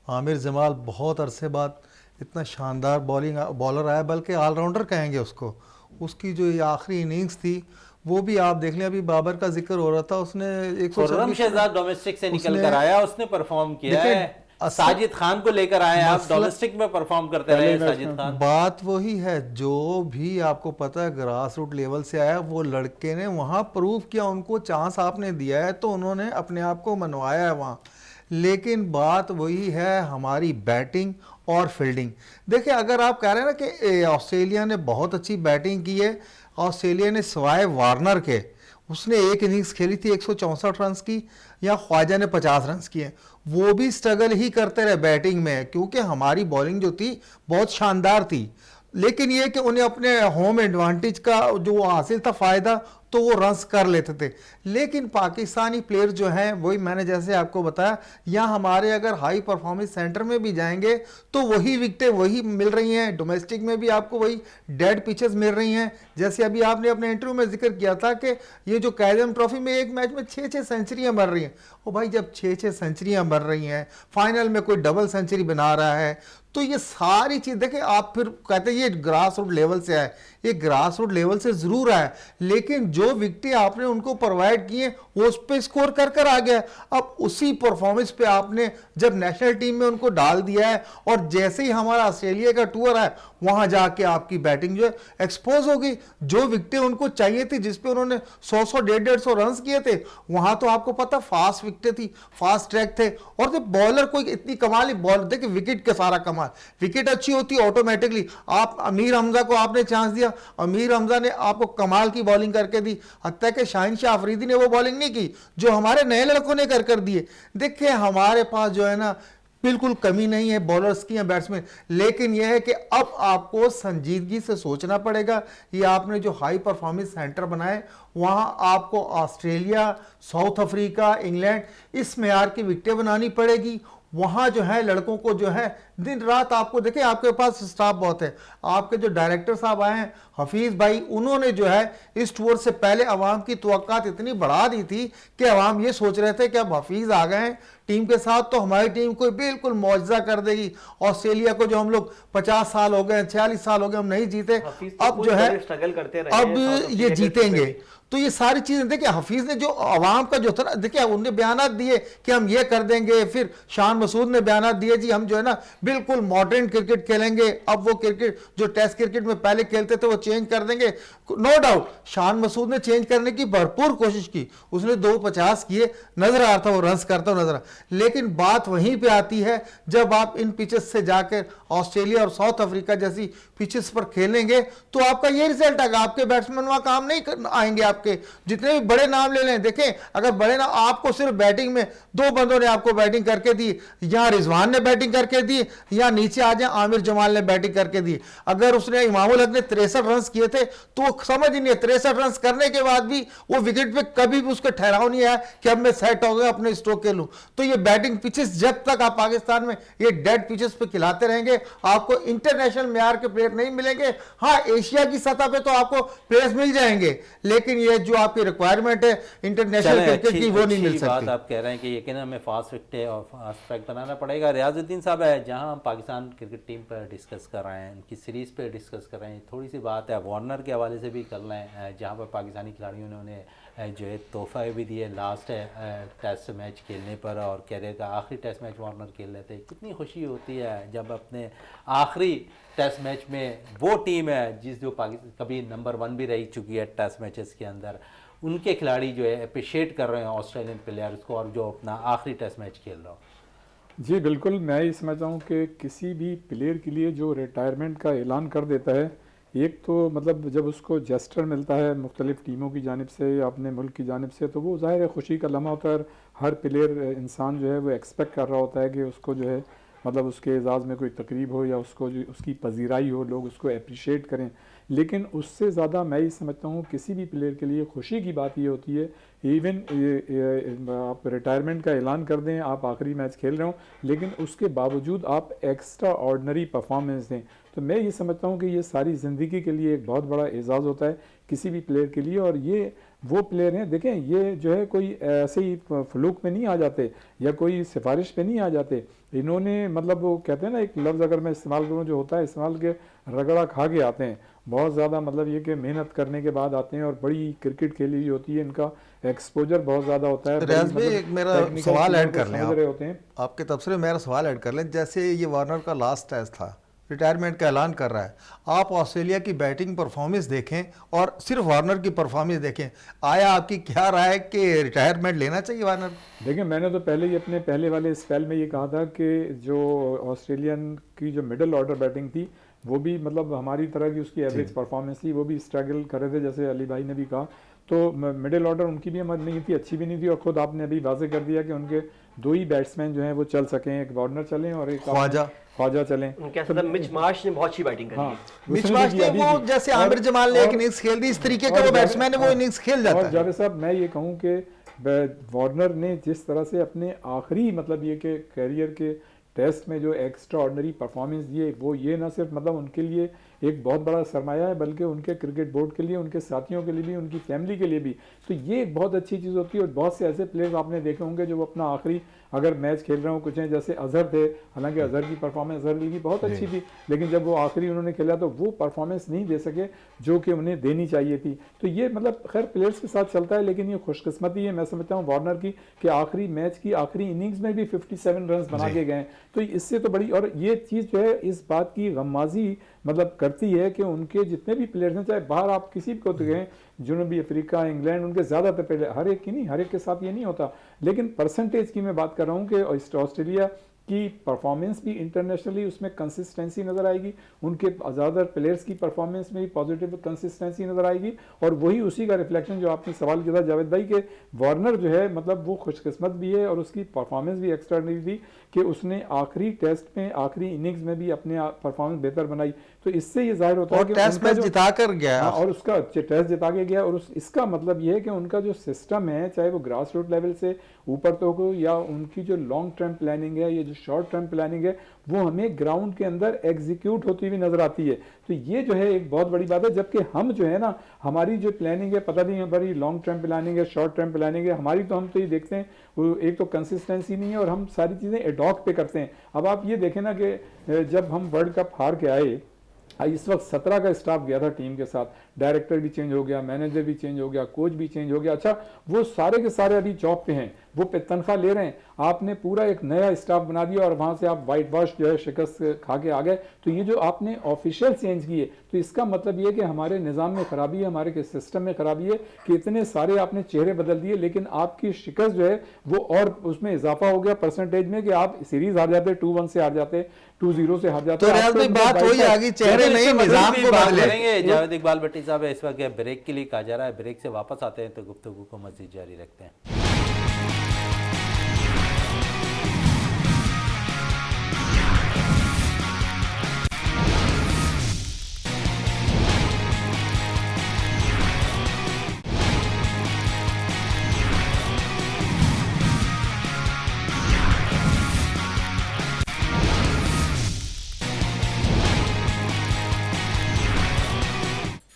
आमिर जमाल बहुत अरसे बाद इतना शानदार बॉलर आया, बल्कि ऑलराउंडर कहेंगे उसको। उसकी जो ये आखिरी इनिंग्स थी वो भी आप देख लें, अभी बाबर का जिक्र हो रहा था, उसने 126 शहजाद डोमेस्टिक से निकल कर आया, उसने परफॉर्म किया है। साजिद खान को लेकर आए, आप डोमेस्टिक में परफॉर्म करते रहे साजिद खान। बात वही है, जो भी आपको पता है ग्रास रूट लेवल से आया, वो लड़के ने वहाँ प्रूव किया, उनको चांस आपने दिया है तो उन्होंने अपने आप को मनवाया है वहाँ। लेकिन बात वही है हमारी बैटिंग और फील्डिंग। देखिए, अगर आप कह रहे हैं ना कि ऑस्ट्रेलिया ने बहुत अच्छी बैटिंग की है, ऑस्ट्रेलिया ने सिवाय वार्नर के, उसने एक इनिंग्स खेली थी 164 रन की, या ख्वाजा ने 50 रन किए, वो भी स्ट्रगल ही करते रहे बैटिंग में, क्योंकि हमारी बॉलिंग जो थी बहुत शानदार थी। लेकिन ये कि उन्हें अपने होम एडवांटेज का जो हासिल था फ़ायदा, तो वो रन्स कर लेते थे। लेकिन पाकिस्तानी प्लेयर जो हैं, वही मैंने जैसे आपको बताया, या हमारे अगर हाई परफॉर्मेंस सेंटर में भी जाएंगे तो वही विकेटें वही मिल रही हैं, डोमेस्टिक में भी आपको वही डेड पिचेस मिल रही हैं। जैसे अभी आपने अपने इंटरव्यू में जिक्र किया था कि ये जो कायदम ट्रॉफी में एक मैच में 6-6 सेंचुरियाँ बन रही हैं। ओ भाई, जब 6-6 सेंचुरियाँ बन रही हैं, फाइनल में कोई डबल सेंचुरी बना रहा है, तो ये सारी चीज़ देखें आप। फिर कहते हैं ये ग्रास रूट लेवल से आए, ये ग्रास रूट लेवल से ज़रूर आए, लेकिन जो विकेटें आपने उनको प्रोवाइड किए वो उस पे स्कोर कर कर आ गया। अब उसी परफॉर्मेंस पे आपने जब नेशनल टीम में उनको डाल दिया है और जैसे ही हमारा ऑस्ट्रेलिया का टूर है वहां जाके आपकी बैटिंग जो है एक्सपोज हो गई। जो विकेटें उनको चाहिए थी, जिसपे उन्होंने 100 150 रन किए थे, वहां तो आपको पता फास्ट विकेटें थी, फास्ट ट्रैक थे। और जब बॉलर कोई इतनी कमाल ही बॉलर, देखिए विकेट के सारा कमाल, विकेट अच्छी होती है ऑटोमेटिकली। आप अमीर हमजा को आपने चांस दिया, अमीर हमजा ने आपको कमाल की बॉलिंग करके दी, हत्या के शाहिन शाह अफरीदी ने वो बॉलिंग नहीं की जो हमारे नए लड़कों ने कर दिए। देखिए हमारे पास जो है ना बिल्कुल कमी नहीं है बॉलर्स की या बैट्समैन, लेकिन यह है कि अब आपको संजीदगी से सोचना पड़ेगा। ये आपने जो हाई परफॉर्मेंस सेंटर बनाए वहां आपको ऑस्ट्रेलिया, साउथ अफ्रीका, इंग्लैंड इस मेयार की विकेटें बनानी पड़ेगी। वहां जो है लड़कों को जो है दिन रात, आपको देखिए आपके पास स्टाफ बहुत है, आपके जो डायरेक्टर साहब आए हैं हफीज भाई, उन्होंने जो है इस टूर से पहले अवाम की तवक्कात इतनी बढ़ा दी थी कि अवाम ये सोच रहे थे कि अब हफीज आ गए हैं टीम के साथ तो हमारी टीम को बिल्कुल मौजजा कर देगी। ऑस्ट्रेलिया को जो हम लोग 50 साल हो गए, 46 साल हो गए हम नहीं जीते, अब जो है स्ट्रगल करते रहे, अब ये जीतेंगे। तो ये सारी चीजें देखिए हफीज ने जो अवाम का जो था, देखिए उन्हें बयानात दिए कि हम ये कर देंगे, फिर शान मसूद ने बयानात दिए जी हम जो है ना बिल्कुल मॉडर्न क्रिकेट खेलेंगे, अब वो क्रिकेट जो टेस्ट क्रिकेट में पहले खेलते थे वो चेंज कर देंगे। नो डाउट शान मसूद ने चेंज करने की भरपूर कोशिश की, उसने 250 किए, नजर आ रहा था वो रन्स करता हुआ नजर आ, लेकिन बात वहीं पे आती है जब आप इन पिचेस से जाकर ऑस्ट्रेलिया और साउथ अफ्रीका जैसी पिचेस पर खेलेंगे तो आपका ये रिजल्ट आएगा। आपके बैट्समैन वहां काम नहीं आएंगे, आपके जितने भी बड़े नाम ले लें, देखें अगर बड़े नाम, आपको सिर्फ बैटिंग में 2 बंदों ने आपको बैटिंग करके दी, या रिजवान ने बैटिंग करके दी, या नीचे आ जाए आमिर जमाल ने बैटिंग करके दी। अगर उसने इमामुल हक ने 63 रन किए थे तो समझ ही नहीं, 63 रन करने के बाद भी वो विकेट पे कभी भी उसका ठहराव नहीं आया कि अब मैं सेट हो गया अपने स्ट्रोक खेलूं। तो ये बैटिंग पिचेस जब तक आप पाकिस्तान में ये डेड पिचेस पे खिलाते रहेंगे आपको इंटरनेशनल मेयार के प्लेयर नहीं मिलेंगे। हाँ एशिया की सतह पे तो आपको प्लेयर्स मिल जाएंगे, लेकिन ये जो आपकी रिक्वायरमेंट है इंटरनेशनल क्रिकेट की वो नहीं मिल सकती। बात आप कह रहे हैं कि यकीन हमें फास्ट विकेट और फास्ट ट्रैक बनाना पड़ेगा। रियाजुद्दीन साहब है, जहां हम पाकिस्तान क्रिकेट टीम पर डिस्कस कर रहे हैं, उनकी सीरीज़ पे डिस्कस कर रहे हैं, थोड़ी सी बात है वार्नर के हवाले से भी कर रहे हैं, जहाँ पर पाकिस्तानी खिलाड़ियों ने उन्हें जो है तोहफा भी दिए लास्ट टेस्ट मैच खेलने पर, और कैरियर का आखिरी टेस्ट मैच वार्नर खेल रहे थे। कितनी खुशी होती है जब अपने आखिरी टेस्ट मैच में वो टीम है जिस जो पाकिस्तान कभी नंबर 1 भी रही चुकी है टेस्ट मैचेस के अंदर, उनके खिलाड़ी जो है अप्रिशिएट कर रहे हैं ऑस्ट्रेलियन प्लेयर्स को और जो अपना आखिरी टेस्ट मैच खेल रहा हो। जी बिल्कुल, मैं ये समझता हूँ कि किसी भी प्लेयर के लिए जो रिटायरमेंट का ऐलान कर देता है, एक तो मतलब जब उसको जेस्टर मिलता है मुख्तलिफ़ टीमों की जानिब से या अपने मुल्क की जानिब से, तो वो ज़ाहिर है खुशी का लम्हा होता है। हर प्लेयर इंसान जो है वो एक्सपेक्ट कर रहा होता है कि उसको जो है मतलब उसके एजाज़ में कोई तकरीब हो या उसको जो उसकी पजीराई हो, लोग उसको अप्रिशिएट करें। लेकिन उससे ज़्यादा मैं ये समझता हूँ किसी भी प्लेयर के लिए खुशी की बात ये होती है, इवन आप रिटायरमेंट का ऐलान कर दें, आप आखिरी मैच खेल रहे हो, लेकिन उसके बावजूद आप एक्स्ट्रा ऑर्डनरी परफॉर्मेंस दें, तो मैं ये समझता हूँ कि ये सारी ज़िंदगी के लिए एक बहुत बड़ा एजाज़ होता है किसी भी प्लेयर के लिए। और ये वो प्लेयर हैं, देखें ये जो है कोई ऐसे ही फ्लूक में नहीं आ जाते या कोई सिफारिश पे नहीं आ जाते। इन्होंने मतलब वो कहते हैं ना, एक लफ्ज़ अगर मैं इस्तेमाल करूँ जो होता है इस्तेमाल के, रगड़ा खा के आते हैं। बहुत ज़्यादा मतलब ये कि मेहनत करने के बाद आते हैं और बड़ी क्रिकेट खेली हुई होती है, इनका एक्सपोजर बहुत ज़्यादा होता है। रियाज भाई एक मेरा सवाल ऐड कर लें, होते हैं आपके तबसरे मेरा सवाल ऐड कर लें। जैसे ये वार्नर का लास्ट टेस्ट था, रिटायरमेंट का ऐलान कर रहा है, आप ऑस्ट्रेलिया की बैटिंग परफॉर्मेंस देखें और सिर्फ वार्नर की परफॉर्मेंस देखें, आया आपकी क्या राय है कि रिटायरमेंट लेना चाहिए वार्नर? देखिए मैंने तो पहले ही अपने पहले वाले स्पेल में ये कहा था कि जो ऑस्ट्रेलियन की जो मिडिल ऑर्डर बैटिंग थी वो भी मतलब हमारी तरह की उसकी एवरेज परफॉर्मेंस थी, वो भी स्ट्रगल कर रहे थे, जैसे अली भाई ने भी कहा। तो मिडिल ऑर्डर उनकी भी हमारी नहीं थी, अच्छी भी नहीं थी, और ख़ुद आपने अभी वाजे कर दिया कि उनके 2 ही बैट्समैन जो हैं वो चल सकें, एक वार्नर चलें और एक ख्वाजा चलें। उनके साथ मिच मार्श ने बहुत अच्छी बैटिंग करी। हाँ, मिच मार्श ने वो जैसे आमिर जमाल ने एक इनिंग्स खेल दी, इस तरीके का वो बैट्समैन है, वो इनिंग्स खेल जाता है। और जावेद साहब मैं ये कहूँ कि वार्नर ने जिस तरह से अपने आखिरी मतलब ये कि कैरियर के टेस्ट में जो एक्स्ट्रा ऑर्डनरी परफॉर्मेंस दिए, वो ये ना सिर्फ मतलब उनके लिए एक बहुत बड़ा सरमाया है, बल्कि उनके क्रिकेट बोर्ड के लिए, उनके साथियों के लिए भी, उनकी फैमिली के लिए भी। तो ये एक बहुत अच्छी चीज़ होती है। और बहुत से ऐसे प्लेयर्स आपने देखे होंगे जो अपना आखिरी अगर मैच खेल रहे हो, कुछ हैं जैसे अजहर थे, हालांकि अजहर की परफॉर्मेंस अजहर की बहुत अच्छी थी, लेकिन जब वो आखिरी उन्होंने खेला तो वो परफॉर्मेंस नहीं दे सके जो कि उन्हें देनी चाहिए थी। तो ये मतलब खैर प्लेयर्स के साथ चलता है, लेकिन ये खुशकिस्मती है मैं समझता हूँ वार्नर की कि आखिरी मैच की आखिरी इनिंग्स में भी 57 रन बना के गए। तो इससे तो बड़ी, और ये चीज़ जो है इस बात की गम्माजी मतलब करती है कि उनके जितने भी प्लेयर्स हैं, चाहे बाहर आप किसी को तो गए, जनूबी अफ्रीका, इंग्लैंड, उनके ज़्यादातर प्लेयर, हर एक की नहीं, हर एक के साथ ये नहीं होता, लेकिन परसेंटेज की मैं बात कर रहा हूँ कि ऑस्ट्रेलिया की परफॉर्मेंस भी इंटरनेशनली उसमें कंसिस्टेंसी नज़र आएगी, उनके ज़्यादातर प्लेयर्स की परफॉर्मेंस में भी पॉजिटिव कंसिस्टेंसी नज़र आएगी। और वही उसी का रिफ्लेक्शन जो आपने सवाल किया था जावेद भाई के, वार्नर जो है मतलब वो खुशकिस्मत भी है और उसकी परफॉर्मेंस भी एक्स्ट्राऑर्डिनरी थी कि उसने आखिरी टेस्ट में, आखिरी इनिंग्स में भी अपने परफॉर्मेंस बेहतर बनाई। तो इससे ये जाहिर होता है कि टेस्ट मैच जिता कर गया। हाँ, और उसका टेस्ट जिता के गया। और इसका मतलब ये है कि उनका जो सिस्टम है, चाहे वो ग्रास रूट लेवल से ऊपर तो हो या उनकी जो लॉन्ग टर्म प्लानिंग है, ये जो शॉर्ट टर्म प्लानिंग है, वो हमें ग्राउंड के अंदर एग्जीक्यूट होती हुई नजर आती है। तो ये जो है एक बहुत बड़ी बात है। जबकि हम जो है ना, हमारी जो प्लानिंग है, पता नहीं हमारी लॉन्ग टर्म प्लानिंग है, शॉर्ट टर्म प्लानिंग है हमारी, तो हम तो ये देखते हैं वो एक तो कंसिस्टेंसी नहीं है और हम सारी चीज़ें एडॉप्ट पे करते हैं। अब आप ये देखें ना कि जब हम वर्ल्ड कप हार के आए, इस वक्त 17 का स्टाफ गया था टीम के साथ, डायरेक्टर भी चेंज हो गया, मैनेजर भी चेंज हो गया, कोच भी चेंज हो गया। अच्छा, वो सारे के सारे अभी जॉब पे हैं, वो पे तनख्वाह ले रहे हैं, आपने पूरा एक नया स्टाफ बना दिया और वहां से आप वाइट वॉश जो है शिकस्त खा के आ गए। तो ये जो आपने ऑफिशियल चेंज किए, तो इसका मतलब ये कि हमारे निज़ाम में खराबी है, हमारे सिस्टम में खराबी है कि इतने सारे आपने चेहरे बदल दिए, लेकिन आपकी शिकस्त जो है वो और उसमें इजाफा हो गया परसेंटेज में कि आप सीरीज हार जाते, 2-1 से हार जाते, 2-0 से हार जाते। तो रियाज भाई बात वही आ गई, चेहरे नहीं, निजाम को बदलेंगे। जावेद इकबाल भट्टी साहब इस वक्त ब्रेक के लिए कहा जा रहा है, ब्रेक से वापस आते हैं तो गुफ्तगू को मज़ीद जारी रखते हैं।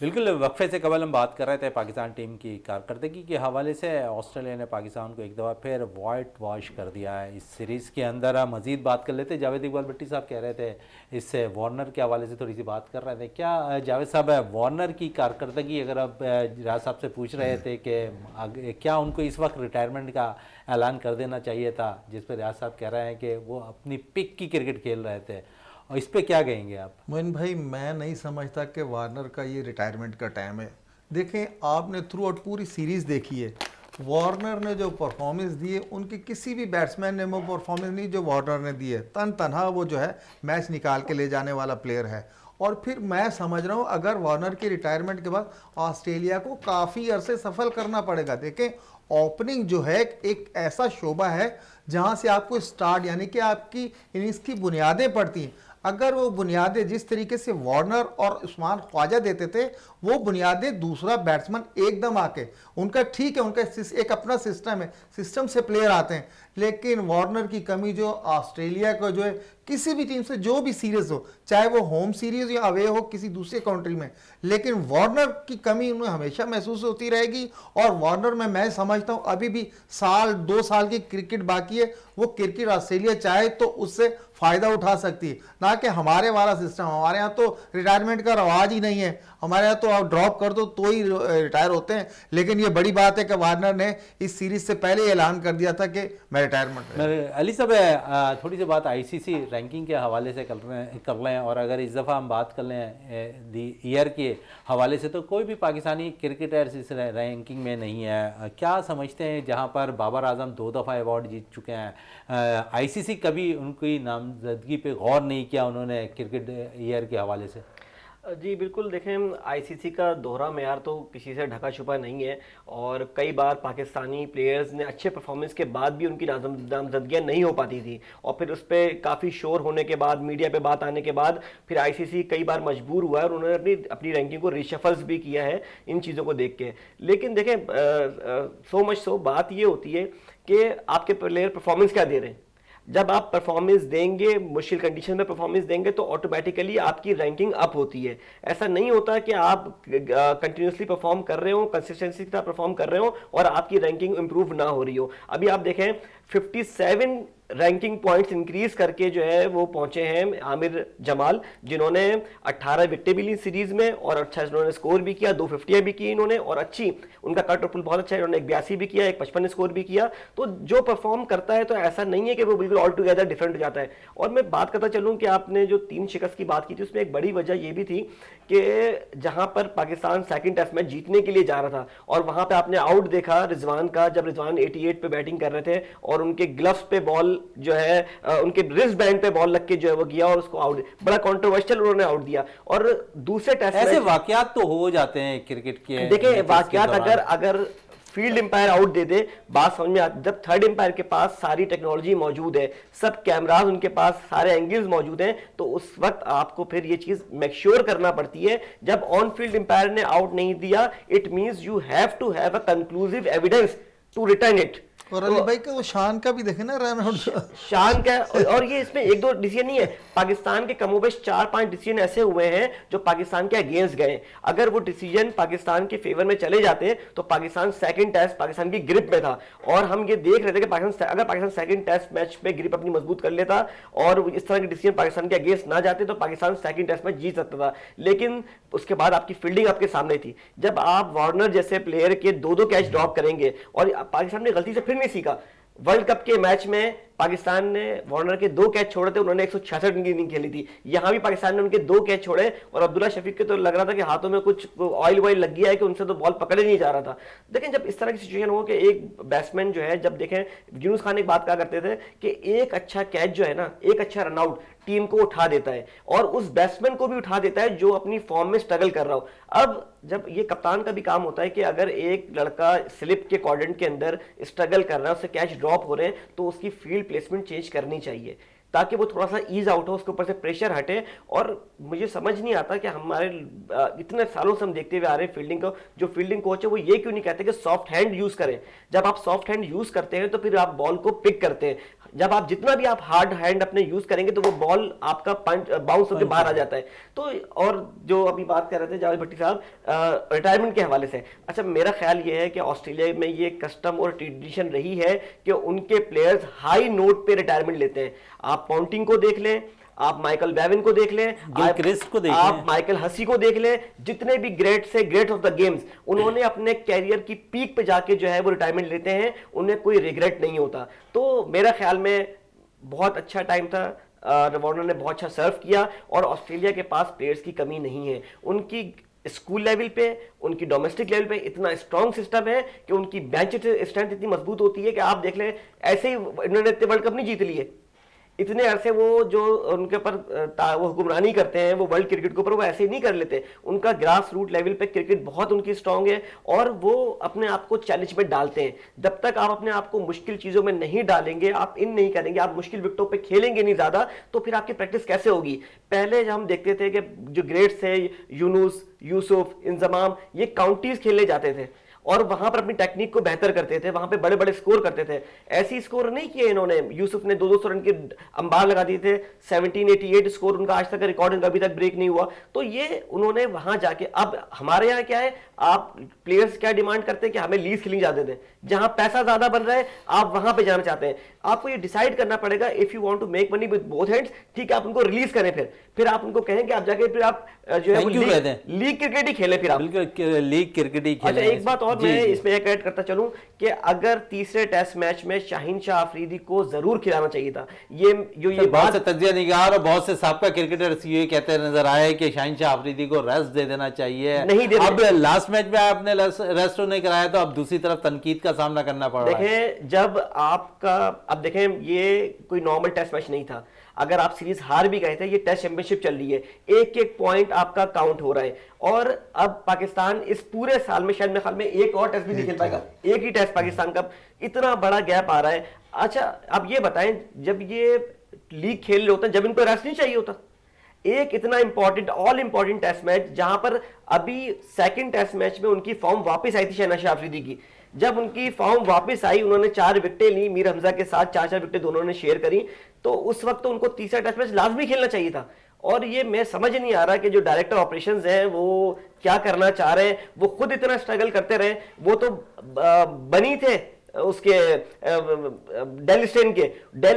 बिल्कुल, वक्फे से कबल हम बात कर रहे थे पाकिस्तान टीम की कारकर्दगी के हवाले से। ऑस्ट्रेलिया ने पाकिस्तान को एक दफ़ा फिर वाइट वॉश कर दिया है इस सीरीज़ के अंदर। मज़ीद बात कर लेते। जावेद इकबाल भट्टी साहब कह रहे थे, इससे वार्नर के हवाले से थोड़ी सी बात कर रहे थे। क्या जावेद साहब, वार्नर की कारकर्दगी अगर आप रियाज साहब से पूछ रहे थे कि क्या उनको इस वक्त रिटायरमेंट का ऐलान कर देना चाहिए था, जिस पर रियाज साहब कह रहे हैं कि वो अपनी पिक की क्रिकेट खेल रहे थे, और इस पे क्या कहेंगे आप? मोइन भाई, मैं नहीं समझता कि वार्नर का ये रिटायरमेंट का टाइम है। देखें, आपने थ्रू आउट पूरी सीरीज़ देखी है, वार्नर ने जो परफॉर्मेंस दी है, उनके किसी भी बैट्समैन ने वो परफॉर्मेंस नहीं जो वार्नर ने दी है। तनहा वो जो है मैच निकाल के ले जाने वाला प्लेयर है। और फिर मैं समझ रहा हूँ अगर वार्नर के रिटायरमेंट के बाद ऑस्ट्रेलिया को काफ़ी अरसे सफल करना पड़ेगा। देखें, ओपनिंग जो है एक ऐसा शोबा है जहाँ से आपको स्टार्ट यानी कि आपकी इनिंग्स की बुनियादें पड़ती हैं। अगर वो बुनियादें जिस तरीके से वार्नर और उस्मान ख्वाजा देते थे, वो बुनियादें दूसरा बैट्समैन एकदम आके, उनका ठीक है, उनका एक अपना सिस्टम है, सिस्टम से प्लेयर आते हैं, लेकिन वार्नर की कमी जो ऑस्ट्रेलिया का जो है, किसी भी टीम से जो भी सीरीज हो, चाहे वो होम सीरीज या अवे हो किसी दूसरे कंट्री में, लेकिन वार्नर की कमी उन्हें हमेशा महसूस होती रहेगी। और वार्नर में मैं समझता हूँ अभी भी 1-2 साल की क्रिकेट बाकी है, वो क्रिकेट ऑस्ट्रेलिया चाहे तो उससे फायदा उठा सकती है, ना कि हमारे वाला सिस्टम। हमारे यहाँ तो रिटायरमेंट का रवाज ही नहीं है, हमारे यहाँ तो आप ड्रॉप कर दो तो ही रिटायर होते हैं। लेकिन ये बड़ी बात है कि वार्नर ने इस सीरीज से पहले ऐलान कर दिया था कि मैं रिटायरमेंट। अली साहब, थोड़ी सी बात आईसीसी रैंकिंग के हवाले से कर लें, और अगर इस दफ़ा हम बात कर लें दी ईयर के हवाले से, तो कोई भी पाकिस्तानी क्रिकेटर इस रैंकिंग में नहीं है। क्या समझते हैं, जहाँ पर बाबर आजम 2 दफ़ा अवार्ड जीत चुके हैं, आईसीसी कभी उनकी नामजदगी पे गौर नहीं किया उन्होंने क्रिकेट ईयर के हवाले से? जी बिल्कुल, देखें आईसीसी का दोहरा मेयार तो किसी से ढका छुपा नहीं है, और कई बार पाकिस्तानी प्लेयर्स ने अच्छे परफॉर्मेंस के बाद भी उनकी नामजदगियाँ नहीं हो पाती थी, और फिर उस पर काफ़ी शोर होने के बाद, मीडिया पे बात आने के बाद फिर आईसीसी कई बार मजबूर हुआ है और उन्होंने अपनी रैंकिंग को रिशफल्स भी किया है इन चीज़ों को देख के। लेकिन देखें, सो मच सो बात ये होती है कि आपके प्लेयर परफॉर्मेंस क्या दे रहे हैं। जब आप परफॉर्मेंस देंगे, मुश्किल कंडीशन में परफॉर्मेंस देंगे, तो ऑटोमेटिकली आपकी रैंकिंग अप होती है। ऐसा नहीं होता कि आप कंटिन्यूसली परफॉर्म कर रहे हो, कंसिस्टेंसी के साथ परफॉर्म कर रहे हो और आपकी रैंकिंग इंप्रूव ना हो रही हो। अभी आप देखें 57 रैंकिंग पॉइंट्स इंक्रीज करके जो है वो पहुंचे हैं आमिर जमाल, जिन्होंने 18 विकेटें भी ली सीरीज में और अच्छा इन्होंने स्कोर भी किया, 250 भी की इन्होंने और अच्छी उनका कट ऑफ पुल बहुत अच्छा है, इन्होंने 82 भी किया, 55 स्कोर भी किया। तो जो परफॉर्म करता है तो ऐसा नहीं है कि वो बिल्कुल ऑल टुगेदर डिफरेंट हो जाता है। और मैं बात करता चलूं कि आपने जो 3 शिकस्त की बात की थी उसमें एक बड़ी वजह यह भी थी कि जहां पर पाकिस्तान सेकंड टेस्ट मैच जीतने के लिए जा रहा था और वहां पे आपने आउट देखा रिजवान का, जब रिजवान 88 पे बैटिंग कर रहे थे और उनके ग्लव्स पे बॉल जो है उनके रिस्ट बैंड पे बॉल लग के जो है वो गया और उसको आउट, बड़ा कंट्रोवर्शियल उन्होंने आउट दिया। और दूसरे टेस्ट ऐसे वाकयात तो हो जाते हैं क्रिकेट के, देखिए वाकयात अगर फील्ड एम्पायर आउट दे दे, बात समझ में आती। जब थर्ड एम्पायर के पास सारी टेक्नोलॉजी मौजूद है, सब कैमराज उनके पास, सारे एंगल्स मौजूद हैं, तो उस वक्त आपको फिर ये चीज मेक श्योर करना पड़ती है। जब ऑन फील्ड एम्पायर ने आउट नहीं दिया, it means you have to have a conclusive evidence to return it. और अली भाई का वो शान का भी देखे ना रन आउट, शान का, और ये इसमें एक दो डिसीजन नहीं है, पाकिस्तान के कमोबेश 4-5 डिसीजन ऐसे हुए हैं जो पाकिस्तान के अगेंस्ट गए। अगर वो डिसीजन पाकिस्तान के फेवर में चले जाते तो पाकिस्तान सेकंड टेस्ट पाकिस्तान की ग्रिप में था। और हम ये देख रहे थे कि अगर पाकिस्तान सेकंड टेस्ट मैच में ग्रिप अपनी मजबूत कर लेता और इस तरह के डिसीजन पाकिस्तान के अगेंस्ट ना जाते तो पाकिस्तान सेकंड टेस्ट मैच जीत सकता था। लेकिन उसके बाद आपकी फील्डिंग आपके सामने थी। जब आप वार्नर जैसे प्लेयर के 2-2 कैच ड्रॉप करेंगे, और पाकिस्तान ने गलती से फिर नहीं सीखा, वर्ल्ड कप के मैच में पाकिस्तान ने वार्नर के 2 कैच छोड़े थे, उन्होंने 166 रन की इनिंग खेली थी। यहां भी पाकिस्तान ने उनके 2 कैच छोड़े और अब्दुल्ला शफीक के तो लग रहा था कि हाथों में कुछ ऑयल वॉयल लग गया है कि उनसे तो बॉल पकड़े नहीं जा रहा था। लेकिन जब इस तरह की सिचुएशन हो कि एक बैट्समैन जो है, जब देखें यूनुस खान एक बात कहा करते थे कि एक अच्छा कैच जो है ना, एक अच्छा रनआउट टीम को उठा देता है और उस बैट्समैन को भी उठा देता है जो अपनी फॉर्म में स्ट्रगल कर रहा हो। अब जब ये कप्तान का भी काम होता है कि अगर एक लड़का स्लिप के क्वाड्रेंट के अंदर स्ट्रगल कर रहा है, उससे कैच ड्रॉप हो रहे हैं, तो उसकी फील्ड प्लेसमेंट चेंज करनी चाहिए ताकि वो थोड़ा सा ईज आउट हो, उसके ऊपर से प्रेशर हटे। और मुझे समझ नहीं आता कि हमारे इतने सालों से हम देखते हुए आ रहे हैं फील्डिंग को, जो फील्डिंग कोच है वो ये क्यों नहीं कहते कि सॉफ्ट हैंड यूज करें। जब आप सॉफ्ट हैंड यूज करते हैं तो फिर आप बॉल को पिक करते हैं। जब आप जितना भी आप हार्ड हैंड अपने यूज करेंगे तो वो बॉल आपका पंच बाउंस होकर बाहर आ जाता है। तो और जो अभी बात कर रहे थे जावेद भट्टी साहब रिटायरमेंट के हवाले से, अच्छा मेरा ख्याल ये है कि ऑस्ट्रेलिया में ये कस्टम और ट्रेडिशन रही है कि उनके प्लेयर्स हाई नोट पे रिटायरमेंट लेते हैं। आप पॉन्टिंग को देख लें, आप माइकल बेविन को देख लें, आप माइकल हसी को देख लें, जितने भी ग्रेट्स है, ग्रेट ऑफ द गेम्स, उन्होंने अपने कैरियर की पीक पे जाके जो है वो रिटायरमेंट लेते हैं, उन्हें कोई रिग्रेट नहीं होता। तो मेरा ख्याल में बहुत अच्छा टाइम था, वार्नर ने बहुत अच्छा सर्व किया और ऑस्ट्रेलिया के पास प्लेयर्स की कमी नहीं है। उनकी स्कूल लेवल पे, उनकी डोमेस्टिक लेवल पे इतना स्ट्रॉन्ग सिस्टम है कि उनकी बेंच स्ट्रेंथ इतनी मजबूत होती है कि आप देख लें, ऐसे ही इन्होंने इतने वर्ल्ड कप नहीं जीत लिए, इतने अरसे वो जो उनके ऊपर वो हुक्मरानी करते हैं वो वर्ल्ड क्रिकेट के ऊपर, वो ऐसे ही नहीं कर लेते। उनका ग्रास रूट लेवल पे क्रिकेट बहुत उनकी स्ट्रांग है और वो अपने आप को चैलेंज में डालते हैं। जब तक आप अपने आप को मुश्किल चीजों में नहीं डालेंगे, आप इन नहीं करेंगे, आप मुश्किल विकेटों पे खेलेंगे नहीं ज्यादा, तो फिर आपकी प्रैक्टिस कैसे होगी। पहले हम देखते थे कि जो ग्रेट्स है, यूनुस, यूसुफ, इंजमाम, ये काउंटीज खेलने जाते थे और वहां पर अपनी टेक्निक को बेहतर करते थे, वहां पे बड़े बड़े स्कोर करते थे। ऐसी स्कोर नहीं किए इन्होंने। यूसुफ ने 200 रन के अंबार लगा दिए थे, 1788 स्कोर उनका आज तक रिकॉर्ड अभी तक ब्रेक नहीं हुआ। तो ये उन्होंने वहां जाके, अब हमारे यहाँ क्या है, आप प्लेयर्स क्या डिमांड करते हैं कि हमें लीज खेलिंग ज्यादा दें, जहां पैसा ज्यादा बन रहा है आप वहां पे जाना चाहते हैं। आपको ये डिसाइड करना पड़ेगा, if you want to make money with both hands, ठीक है, आप उनको रिलीज करें, फिर आप उनको कहें कि आप जाके फिर आप जो है लीग क्रिकेट ही खेलें, फिर आप लीग क्रिकेट ही खेलें। अच्छा एक बात और मैं इसमें एक ऐड करता चलूं कि अगर तीसरे टेस्ट मैच में शाहीन शाह अफरीदी को जरूर खिलाना चाहिए था। ये बहुत से तज्जिया निगार और बहुत से साबका क्रिकेटर्स ये कहते नजर आए कि शाहीन शाह अफरीदी को रेस्ट दे देना चाहिए, नहीं दे। अब लास्ट मैच में आपने रेस्ट नहीं कराया तो अब दूसरी तरफ तनकीद का सामना करना पड़ रहा है। देखें जब आपका, अब देखें ये कोई नॉर्मल टेस्ट मैच नहीं था, अगर आप सीरीज हार भी गए थे, ये टेस्ट चैंपियनशिप चल रही है, एक एक पॉइंट आपका काउंट हो रहा है। और अब पाकिस्तान इस पूरे साल में शायद मेरे ख्याल में एक और टेस्ट भी नहीं खेल पाएगा, एक ही टेस्ट पाकिस्तान का, इतना बड़ा गैप आ रहा है। अच्छा अब ये बताएं, जब ये लीग खेल रहे होते हैं, जब इनको रेस्ट नहीं चाहिए होता, एक इतना important all important test match, जहां पर अभी सेकंड टेस्ट मैच में उनकी फॉर्म वापस आई थी शहनाज शाह अफरीदी की, जब उनकी फॉर्म वापस आई, उन्होंने 4 विकेटें ली, मीर हमजा के साथ 4-4 विकेटें दोनों ने शेयर करी, तो उस वक्त तो उनको तीसरा टेस्ट मैच लाजमी खेलना चाहिए था। और ये मैं समझ नहीं आ रहा कि जो डायरेक्टर ऑपरेशंस हैं वो क्या करना चाह रहे हैं। वो खुद इतना स्ट्रगल करते रहे, वो तो बनी थे उसके डेल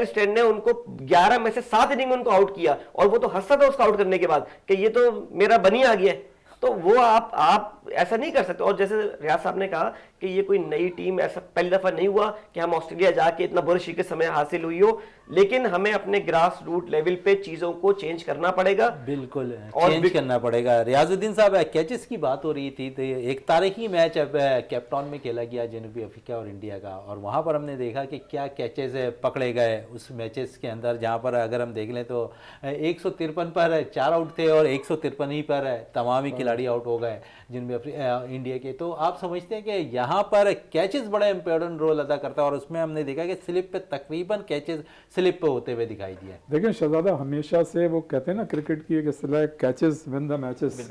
स्टेन ने उनको 11 में से 7 इनिंग में उनको आउट किया, और वो तो हंसता था उसको आउट करने के बाद कि ये तो मेरा बनी आ गया है। तो वो आप ऐसा नहीं कर सकते। और जैसे रियाज साहब ने कहा कि ये कोई नई टीम, ऐसा पहली दफा नहीं हुआ कि हम ऑस्ट्रेलिया जाके इतना बुरे शिकस्त समय हासिल हुई हो, लेकिन हमें अपने ग्रास रूट लेवल पे चीजों को चेंज करना पड़ेगा। बिल्कुल चेंज करना पड़ेगा। रियाजुद्दीन साहब, कैचेस की बात हो रही थी, तो एक तारीखी मैच अब केप टाउन में खेला गया जनूबी अफ्रीका और इंडिया का, और वहाँ पर हमने देखा कि क्या कैचेस पकड़े गए उस मैचेस के अंदर, जहाँ पर अगर हम देख लें तो 153 पर 4 आउट थे और 153 ही पर तमाम ही खिलाड़ी आउट हो गए जनूबी इंडिया के। तो आप समझते हैं कि यहाँ पर कैचेस बड़ा इंपॉर्टेंट रोल अदा करता है, और उसमें हमने देखा कि स्लिप पे तकरीबन कैचेस स्लिप पे होते हुए दिखाई दिया। देखिए शहजादा, हमेशा से वो कहते हैं ना क्रिकेट की एक इस्तेलाह है, कैचेस विन द मैचेस,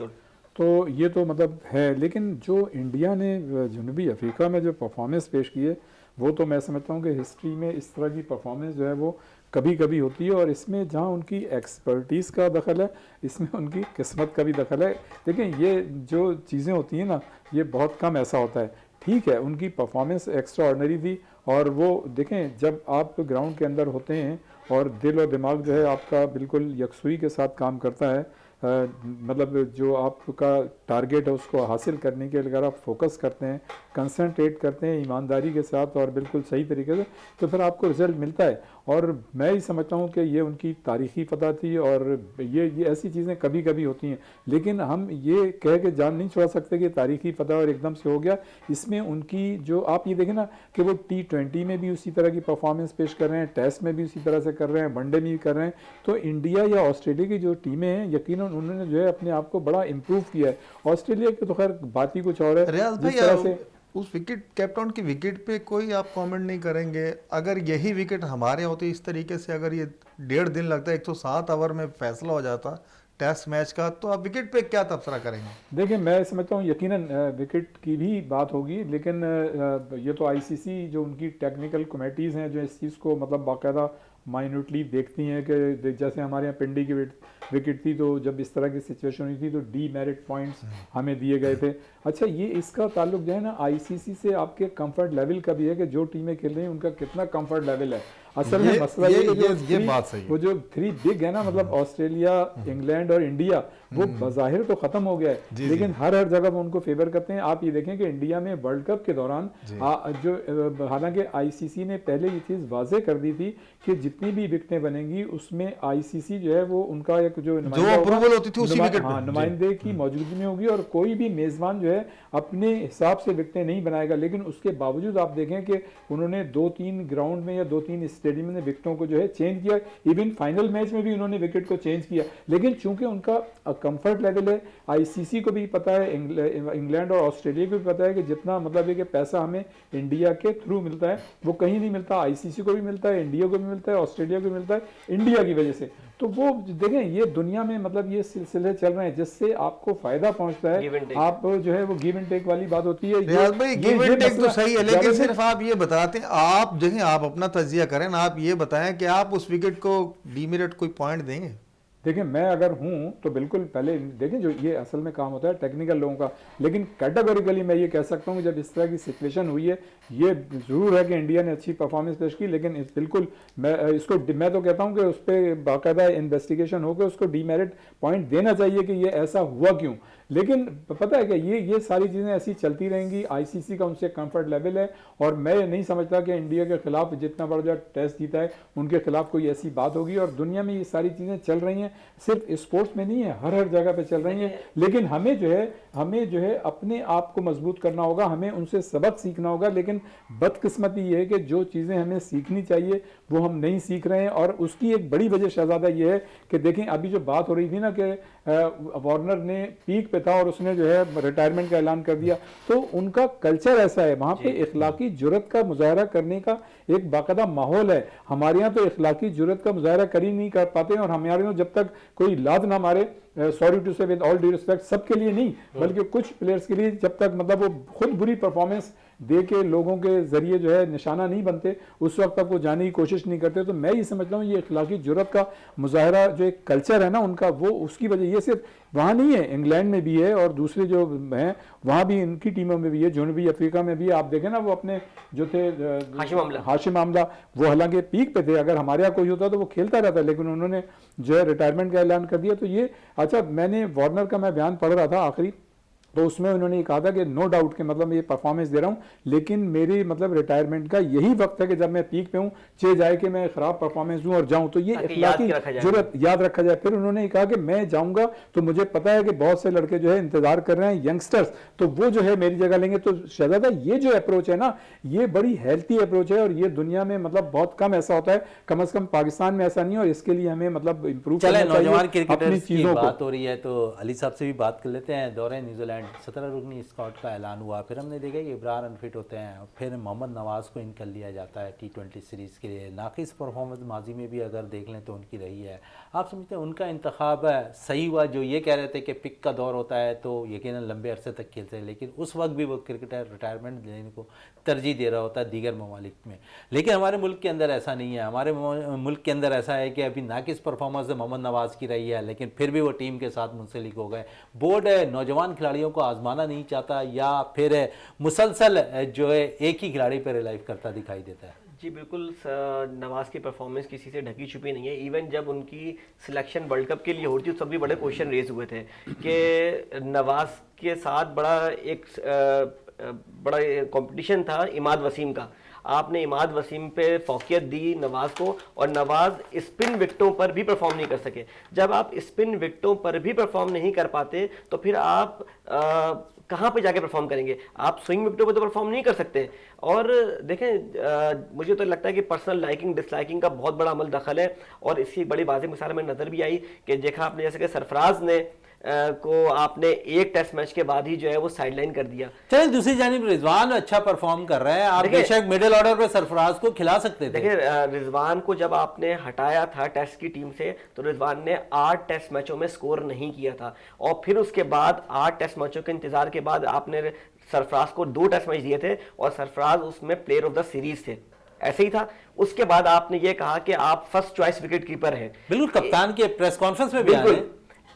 तो ये तो मतलब है। लेकिन जो इंडिया ने जनूबी अफ्रीका में जो परफॉर्मेंस पेश की है, वो तो मैं समझता हूँ कि हिस्ट्री में इस तरह की परफॉर्मेंस जो है वो कभी कभी होती है। और इसमें जहाँ उनकी एक्सपर्टीज़ का दखल है, इसमें उनकी किस्मत का भी दखल है। देखिए ये जो चीज़ें होती हैं ना, ये बहुत कम ऐसा होता है। ठीक है, उनकी परफॉर्मेंस एक्स्ट्रा ऑर्डिनरी थी, और वो देखें जब आप ग्राउंड के अंदर होते हैं और दिल और दिमाग जो है आपका बिल्कुल यकसुई के साथ काम करता है, मतलब जो आपका टारगेट है उसको हासिल करने के लिए अगर आप फोकस करते हैं, कंसंट्रेट करते हैं ईमानदारी के साथ और बिल्कुल सही तरीके से, तो फिर आपको रिजल्ट मिलता है। और मैं ही समझता हूँ कि ये उनकी तारीखी फतह थी, और ये ऐसी चीज़ें कभी कभी होती हैं, लेकिन हम ये कह के जान नहीं छोड़ा सकते कि तारीखी फतह और एकदम से हो गया। इसमें उनकी जो आप ये देखें ना कि वो T20 में भी उसी तरह की परफॉर्मेंस पेश कर रहे हैं, टेस्ट में भी उसी तरह से कर रहे हैं, वनडे में भी कर रहे हैं। तो इंडिया या ऑस्ट्रेलिया की जो टीमें हैं, यकीनन उन्होंने जो है अपने आप को बड़ा इम्प्रूव किया है। ऑस्ट्रेलिया की तो खैर बात ही कुछ और है। रियाज जिस तरह से भाई, उस विकेट केप टाउन की विकेट पे कोई आप कमेंट नहीं करेंगे? अगर यही विकेट हमारे होते इस तरीके से, अगर ये 1.5 दिन लगता, 107 ओवर में फैसला हो जाता टेस्ट मैच का, तो आप विकेट पे क्या तबसरा करेंगे? देखिए मैं समझता हूँ यकीनन विकेट की भी बात होगी, लेकिन ये तो आईसीसी जो उनकी टेक्निकल कमेटीज़ हैं जो इस चीज़ को मतलब बाकायदा माइन्यूटली देखती हैं कि जैसे हमारे यहाँ पिंडी की विकेट थी, तो जब इस तरह की सिचुएशन हुई थी तो डीमेरिट पॉइंट्स हमें दिए गए थे। अच्छा, ये इसका ताल्लुक जो है ना आईसीसी से आपके कंफर्ट लेवल का भी है कि जो टीमें खेल रही हैं उनका कितना कंफर्ट लेवल है। असल में मसला ये बात सही है। वो जो 3 बिग है ना, मतलब ऑस्ट्रेलिया, इंग्लैंड और इंडिया, वो बज़ाहिर तो खत्म हो गया है, लेकिन हर जगह वो उनको फेवर करते हैं। आप ये देखें कि इंडिया में वर्ल्ड कप के दौरान जो हालांकि आईसीसी ने पहले ये चीज़ वाजे कर दी थी कि जितनी भी विकेटें बनेंगी उसमें आईसीसी जो है वो उनका एक जो अप्रूवल होती थी उसी विकेट पे नुमाइंदे की मौजूदगी में होगी, और कोई भी मेज़बान जो है अपने हिसाब से विकेटें नहीं बनाएगा। लेकिन उसके बावजूद आप देखें कि उन्होंने 2-3 ग्राउंड में या 2-3 स्टेडियम में विकेटों को जो है चेंज किया। इवन फाइनल मैच में भी उन्होंने विकेट को चेंज किया, लेकिन चूंकि उनका कंफर्ट लेवल है, आईसीसी को भी पता है, इंग्लैंड और ऑस्ट्रेलिया को भी पता है कि जितना मतलब है कि पैसा हमें इंडिया के थ्रू मिलता है वो कहीं नहीं मिलता। आईसीसी को भी मिलता है, इंडिया को भी मिलता है, ऑस्ट्रेलिया को भी मिलता है, इंडिया की वजह से। तो वो देखें ये दुनिया में मतलब ये सिलसिले चल रहे हैं जिससे आपको फायदा पहुंचता है। आप जो है वो गिव एंड टेक वाली बात होती है। रियाज भाई, गिव एंड टेक तो सही है, लेकिन सिर्फ आप ये बताते हैं, आप जो है आप अपना तजिया करें ना, आप ये बताएं कि आप उस विकेट को डीमेरिट कोई पॉइंट देंगे? देखिए मैं अगर हूं तो बिल्कुल पहले देखें जो ये असल में काम होता है टेक्निकल लोगों का, लेकिन कैटेगोरिकली मैं ये कह सकता हूं कि जब इस तरह की सिचुएशन हुई है, ये जरूर है कि इंडिया ने अच्छी परफॉर्मेंस पेश की, लेकिन बिल्कुल मैं तो कहता हूं कि उस पर बाकायदा इन्वेस्टिगेशन होकर उसको डीमेरिट पॉइंट देना चाहिए कि ये ऐसा हुआ क्यों। लेकिन पता है कि ये सारी चीज़ें ऐसी चलती रहेंगी। आईसीसी का उनसे कंफर्ट लेवल है, और मैं नहीं समझता कि इंडिया के खिलाफ जितना बड़ा जो टेस्ट जीता है उनके खिलाफ कोई ऐसी बात होगी। और दुनिया में ये सारी चीज़ें चल रही हैं, सिर्फ स्पोर्ट्स में नहीं है, हर जगह पे चल रही हैं। लेकिन हमें जो है अपने आप को मजबूत करना होगा, हमें उनसे सबक सीखना होगा। लेकिन बदकिस्मती ये है कि जो चीज़ें हमें सीखनी चाहिए वो हम नहीं सीख रहे हैं, और उसकी एक बड़ी वजह शहजादा ये है कि देखें अभी जो बात हो रही थी ना कि वार्नर ने पीक पे था और उसने जो है रिटायरमेंट का ऐलान कर दिया, तो उनका कल्चर ऐसा है, वहाँ पे इखलाकी जुर्रत का मुजाहरा करने का एक बाकायदा माहौल है। हमारे यहाँ तो इखलाकी जुर्रत का मुजाहरा कर ही नहीं कर पाते हैं, और हमारे यहाँ जब तक कोई लाद ना मारे, सॉरी टू से विद ऑल ड्यू रिस्पेक्ट, सबके लिए नहीं बल्कि कुछ प्लेयर्स के लिए, जब तक मतलब वो खुद बुरी परफॉर्मेंस दे के लोगों के जरिए जो है निशाना नहीं बनते, उस वक्त तक वो जाने की कोशिश नहीं करते। तो मैं ये समझता हूँ ये इखलाकी जुर्रत का मुजाहरा जो एक कल्चर है ना उनका, वो उसकी वजह, ये सिर्फ वहाँ नहीं है, इंग्लैंड में भी है और दूसरे जो हैं वहाँ भी, इनकी टीमों में भी है, जनूबी अफ्रीका में भी। आप देखें ना वो अपने जो थे हाशिम आमला, वो हालांकि पीक पे थे, अगर हमारे यहाँ कोई होता तो वो खेलता रहता, लेकिन उन्होंने जो है रिटायरमेंट का ऐलान कर दिया। तो ये अच्छा, मैंने वार्नर का मैं बयान पढ़ रहा था आखिरी, तो उसमें उन्होंने ये कहा था कि नो डाउट के मतलब ये परफॉर्मेंस दे रहा हूँ, लेकिन मेरी मतलब रिटायरमेंट का यही वक्त है कि जब मैं पीक पे हूँ, चाहे जाए कि मैं खराब परफॉर्मेंस दूं और जाऊं, तो ये इखलाकी जरूरत याद रखा जाए। फिर उन्होंने कहा कि मैं जाऊंगा तो मुझे पता है कि बहुत से लड़के जो है इंतजार कर रहे हैं, यंगस्टर्स, तो वो जो है मेरी जगह लेंगे। तो शहजादा ये जो अप्रोच है ना, ये बड़ी हेल्थी अप्रोच है और ये दुनिया में मतलब बहुत कम ऐसा होता है, कम से कम पाकिस्तान में ऐसा नहीं है, और इसके लिए हमें मतलब इंप्रूव चले नौजवान क्रिकेटर्स की बात हो रही है तो अली साहब से भी बात कर लेते हैं। दौरे न्यूजीलैंड 17 रुकनी स्क्वाड का ऐलान हुआ, फिर हमने देखा कि इब्रार अनफिट होते हैं, फिर मोहम्मद नवाज़ को इन कर लिया जाता है T20 सीरीज़ के लिए। नाकिस परफॉर्मेंस माजी में भी अगर देख लें तो उनकी रही है। आप समझते हैं उनका इंतखाब सही हुआ? जो ये कह रहे थे कि पिक का दौर होता है तो यकीनन लंबे अरसे तक खेलते हैं, लेकिन उस वक्त भी वो क्रिकेटर रिटायरमेंट देने को तरजीह दे रहा होता है दीगर ममालिक में, लेकिन हमारे मुल्क के अंदर ऐसा नहीं है। हमारे मुल्क के अंदर ऐसा है कि अभी नाकिस परफॉर्मेंस मोहम्मद नवाज़ की रही है, लेकिन फिर भी वो टीम के साथ मुंसलिक हो गए। बोर्ड नौजवान खिलाड़ियों को आजमाना नहीं चाहता या फिर मुसलसल जो है एक ही खिलाड़ी पर रिलाइव करता दिखाई देता है? जी बिल्कुल, नवाज़ की परफॉर्मेंस किसी से ढकी छुपी नहीं है। इवन जब उनकी सिलेक्शन वर्ल्ड कप के लिए हो रही थी उस वक्त भी बड़े क्वेश्चन रेज हुए थे कि नवाज़ के साथ बड़ा कंपटीशन था इमाद वसीम का। आपने इमाद वसीम पे फौकियत दी नवाज़ को, और नवाज़ स्पिन विकेटों पर भी परफॉर्म नहीं कर सके। जब आप स्पिन विकेटों पर भी परफॉर्म नहीं कर पाते तो फिर आप कहाँ पे जाके परफॉर्म करेंगे? आप स्विंग विकेटों पे तो परफॉर्म नहीं कर सकते। और देखें, मुझे तो लगता है कि पर्सनल लाइकिंग डिसलाइकिंग का बहुत बड़ा अमल दखल है, और इसकी बड़ी वाज़ेह मिसाल में नज़र भी आई कि देखा आपने जैसे कि सरफराज ने को आपने एक टेस्ट मैच के बाद ही जो है वो साइडलाइन कर दिया। चलिए दूसरी जानिब रिजवान अच्छा परफॉर्म कर रहे हैं, आप बेशक मिडिल ऑर्डर पे सरफराज को खिला सकते थे। देखिए रिजवान को जब आपने हटाया था टेस्ट की टीम से तो रिजवान ने 8 टेस्ट मैचों में स्कोर नहीं किया था, और फिर उसके बाद 8 टेस्ट मैचों के इंतजार के बाद आपने सरफराज को 2 टेस्ट मैच दिए थे और सरफराज उसमें प्लेयर ऑफ द सीरीज थे, ऐसे ही था। उसके बाद आपने ये कहा कि आप फर्स्ट चॉइस विकेट कीपर हैं। बिल्कुल, कप्तान के प्रेस कॉन्फ्रेंस में भी आए।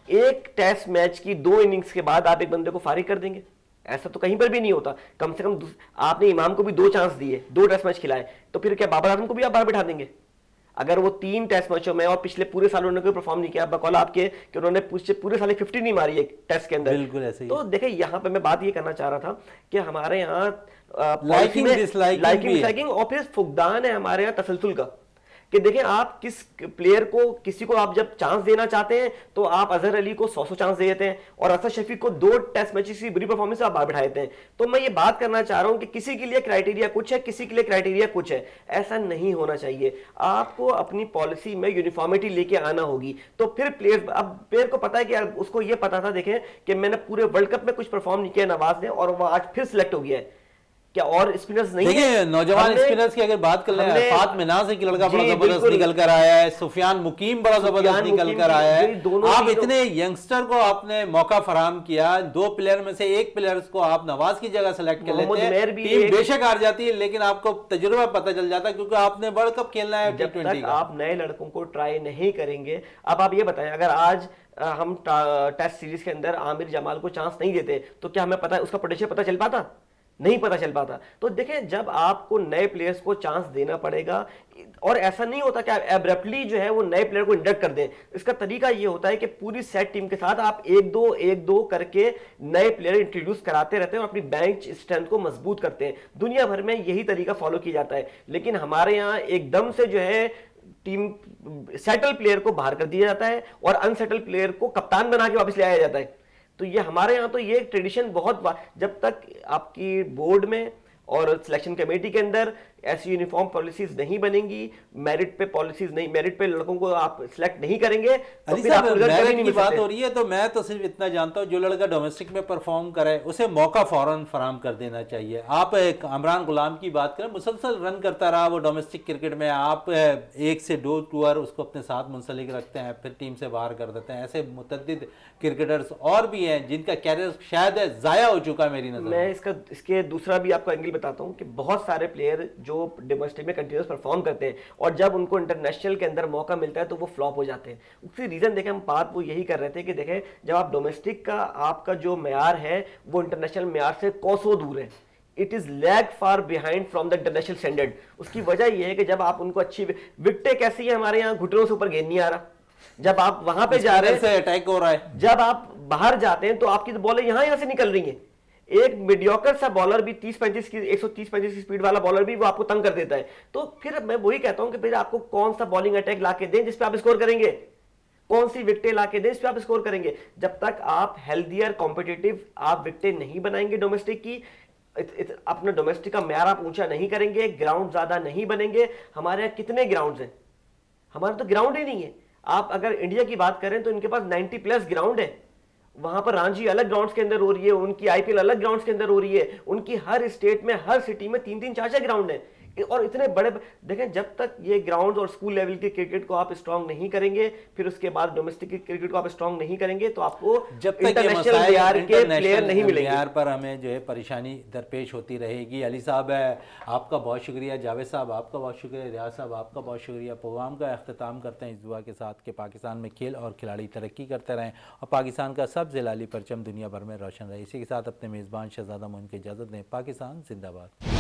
एक टेस्ट मैच की 2 इनिंग्स के बाद आप एक बंदे को फारिग कर देंगे? ऐसा तो कहीं पर भी नहीं होता। कम से कम आपने इमाम को भी 2 चांस दिए, 2 टेस्ट मैच खिलाए, तो फिर क्या बाबर आजम को भी आप बाहर बिठा देंगे? अगर वो 3 टेस्ट मैचों में और पिछले पूरे साल उन्होंने कोई परफॉर्म नहीं किया, बकौल आपके कि उन्होंने पूरे साल 50 नहीं मारी एक टेस्ट के अंदर। बिल्कुल ऐसे ही। तो देखिए यहाँ पे मैं बात ये करना चाह रहा था कि हमारे यहाँ लाइकिंग डिसलाइकिंग और फिर फुकदान है हमारे यहाँ तसलसल का, कि देखें आप किस प्लेयर को, किसी को आप जब चांस देना चाहते हैं तो आप अजहर अली को 100 चांस दे देते हैं, और असद शफीक को 2 टेस्ट मैचेस की बुरी परफॉर्मेंस आप बाहर बिठाते हैं। तो मैं ये बात करना चाह रहा हूं कि किसी के लिए क्राइटेरिया कुछ है, किसी के लिए क्राइटेरिया कुछ है, ऐसा नहीं होना चाहिए। आपको अपनी पॉलिसी में यूनिफॉर्मिटी लेके आना होगी। तो फिर प्लेयर को पता है कि उसको ये पता था, देखें कि मैंने पूरे वर्ल्ड कप में कुछ परफॉर्म नहीं किया नवाज ने, और वह आज फिर सिलेक्ट हो गया है। क्या और स्पिनर्स नहीं है? नौजवान स्पिनर्स की अगर बात कर लें, फात मिनाज एक लड़का बड़ा जबरदस्त निकल कर आया है, सुफियान मुकीम बड़ा जबरदस्त निकल कर आया है। आप इतने यंगस्टर को आपने मौका फराहम किया, 2 प्लेयर में से 1 प्लेयर को आप नवाज की जगह सेलेक्ट कर लेते हैं, टीम बेशक हार जाती है लेकिन आपको तजुर्बा पता चल जाता है क्योंकि आपने वर्ल्ड कप खेलना है। जब तक आप नए लड़कों को ट्राई नहीं करेंगे, अब आप ये बताएं, अगर आज हम टेस्ट सीरीज के अंदर आमिर जमाल को चांस नहीं देते तो क्या हमें पता उसका पोटेंशियल पता चल पाता? नहीं पता चल पाता। तो देखें, जब आपको नए प्लेयर्स को चांस देना पड़ेगा, और ऐसा नहीं होता कि आप एब्रप्टली जो है वो नए प्लेयर को इंडक्ट कर दें। इसका तरीका ये होता है कि पूरी सेट टीम के साथ आप 1-2 करके नए प्लेयर इंट्रोड्यूस कराते रहते हैं और अपनी बेंच स्ट्रेंथ को मजबूत करते हैं। दुनिया भर में यही तरीका फॉलो किया जाता है, लेकिन हमारे यहाँ एकदम से जो है टीम सेटल प्लेयर को बाहर कर दिया जाता है और अनसेटल प्लेयर को कप्तान बना के वापस ले आया जाता है। तो ये हमारे यहाँ तो ये ट्रेडिशन बहुत, जब तक आपकी बोर्ड में और सिलेक्शन कमेटी के अंदर ऐसी यूनिफॉर्म पॉलिसीज नहीं बनेगी, मेरिट पे पॉलिसीज नहीं, मेरिट पे लड़कों को आप सिलेक्ट नहीं करेंगे तो अली फिर आपको साहब, रिजल्ट कभी मेरिट नहीं की मिल बात सकते। हो रही है तो मैं तो सिर्फ इतना जानता हूँ, जो लड़का डोमेस्टिक में परफॉर्म करे उसे मौका फौरन फराम कर देना चाहिए। आप एक इमरान गुलाम की बात करें, मुसलसल रन करता रहा वो डोमेस्टिक क्रिकेट में, आप 1 से 2 टूर उसको अपने साथ मुंसलिक रखते हैं, फिर टीम से बाहर कर देते हैं। ऐसे मुतद्दिद क्रिकेटर्स और भी हैं जिनका कैरियर शायद ज़ाया हो चुका है मेरी नज़र में। मैं इसके दूसरा भी आपको एंगल बताता हूँ कि बहुत सारे प्लेयर जो डोमेस्टिक में कंटिन्यूस परफॉर्म करते हैं और जब उनको इंटरनेशनल के अंदर मौका मिलता है तो वो फ्लॉप हो जाते हैं। उसकी रीजन देखें, हम बात वो यही कर रहे थे कि देखें जब आप डोमेस्टिक का आपका जो मेयार है वो इंटरनेशनल मेयार से कोसों दूर है, it is lag far behind from the international standard. उसकी वजह यह है कि जब आप उनको अच्छी विकेटें कैसी है, हमारे यहाँ घुटनों से ऊपर गेंद नहीं आ रहा, जब आप वहां पे जा रहे से हैं अटैक हो रहा है, जब आप बाहर जाते हैं तो आपकी तो बॉलें यहां से निकल रही हैं। एक मीडियोकर सा बॉलर भी 30-35 की 130-35 की स्पीड वाला बॉलर भी वो आपको तंग कर देता है। तो फिर मैं वही कहता हूं कि फिर आपको कौन सा बॉलिंग अटैक ला के दें जिस पे आप स्कोर करेंगे, कौन सी विकेटें ला के दें इस पे आप स्कोर करेंगे। जब तक आप हेल्दियर कॉम्पिटिटिव आप विकेटें नहीं बनाएंगे डोमेस्टिक की, अपना डोमेस्टिक का म्यार आप ऊंचा नहीं करेंगे, ग्राउंड ज्यादा नहीं बनेंगे। हमारे यहाँ कितने ग्राउंड्स हैं, हमारे तो ग्राउंड ही नहीं है। आप अगर इंडिया की बात करें तो इनके पास 90+ ग्राउंड है। वहां पर रांची अलग ग्राउंड्स के अंदर हो रही है, उनकी आईपीएल अलग ग्राउंड्स के अंदर हो रही है, उनकी हर स्टेट में हर सिटी में 3-3 4-4 ग्राउंड है और इतने बड़े। देखें जब तक ये ग्राउंड और स्कूल लेवल के क्रिकेट को आप स्ट्रांग नहीं करेंगे, फिर उसके बाद डोमेस्टिक क्रिकेट को आप स्ट्रांग नहीं करेंगे तो आपको जब तक इंटरनेशनल लेयर के प्लेयर नहीं मिलेंगे, लेयर पर हमें जो है परेशानी दरपेश होती रहेगी। अली साहब आपका बहुत शुक्रिया, जावेद साहब आपका बहुत शुक्रिया, रियाज साहब आपका बहुत शुक्रिया। प्रोग्राम का अख्ताम करते हैं इस दुआ के साथ कि पाकिस्तान में खेल और खिलाड़ी तरक्की करते रहें और पाकिस्तान का सब जिलाली परचम दुनिया भर में रोशन रहे। इसी के साथ अपने मेज़बान शहजादा मोइन को इजाज़त दें। पाकिस्तान जिंदाबाद।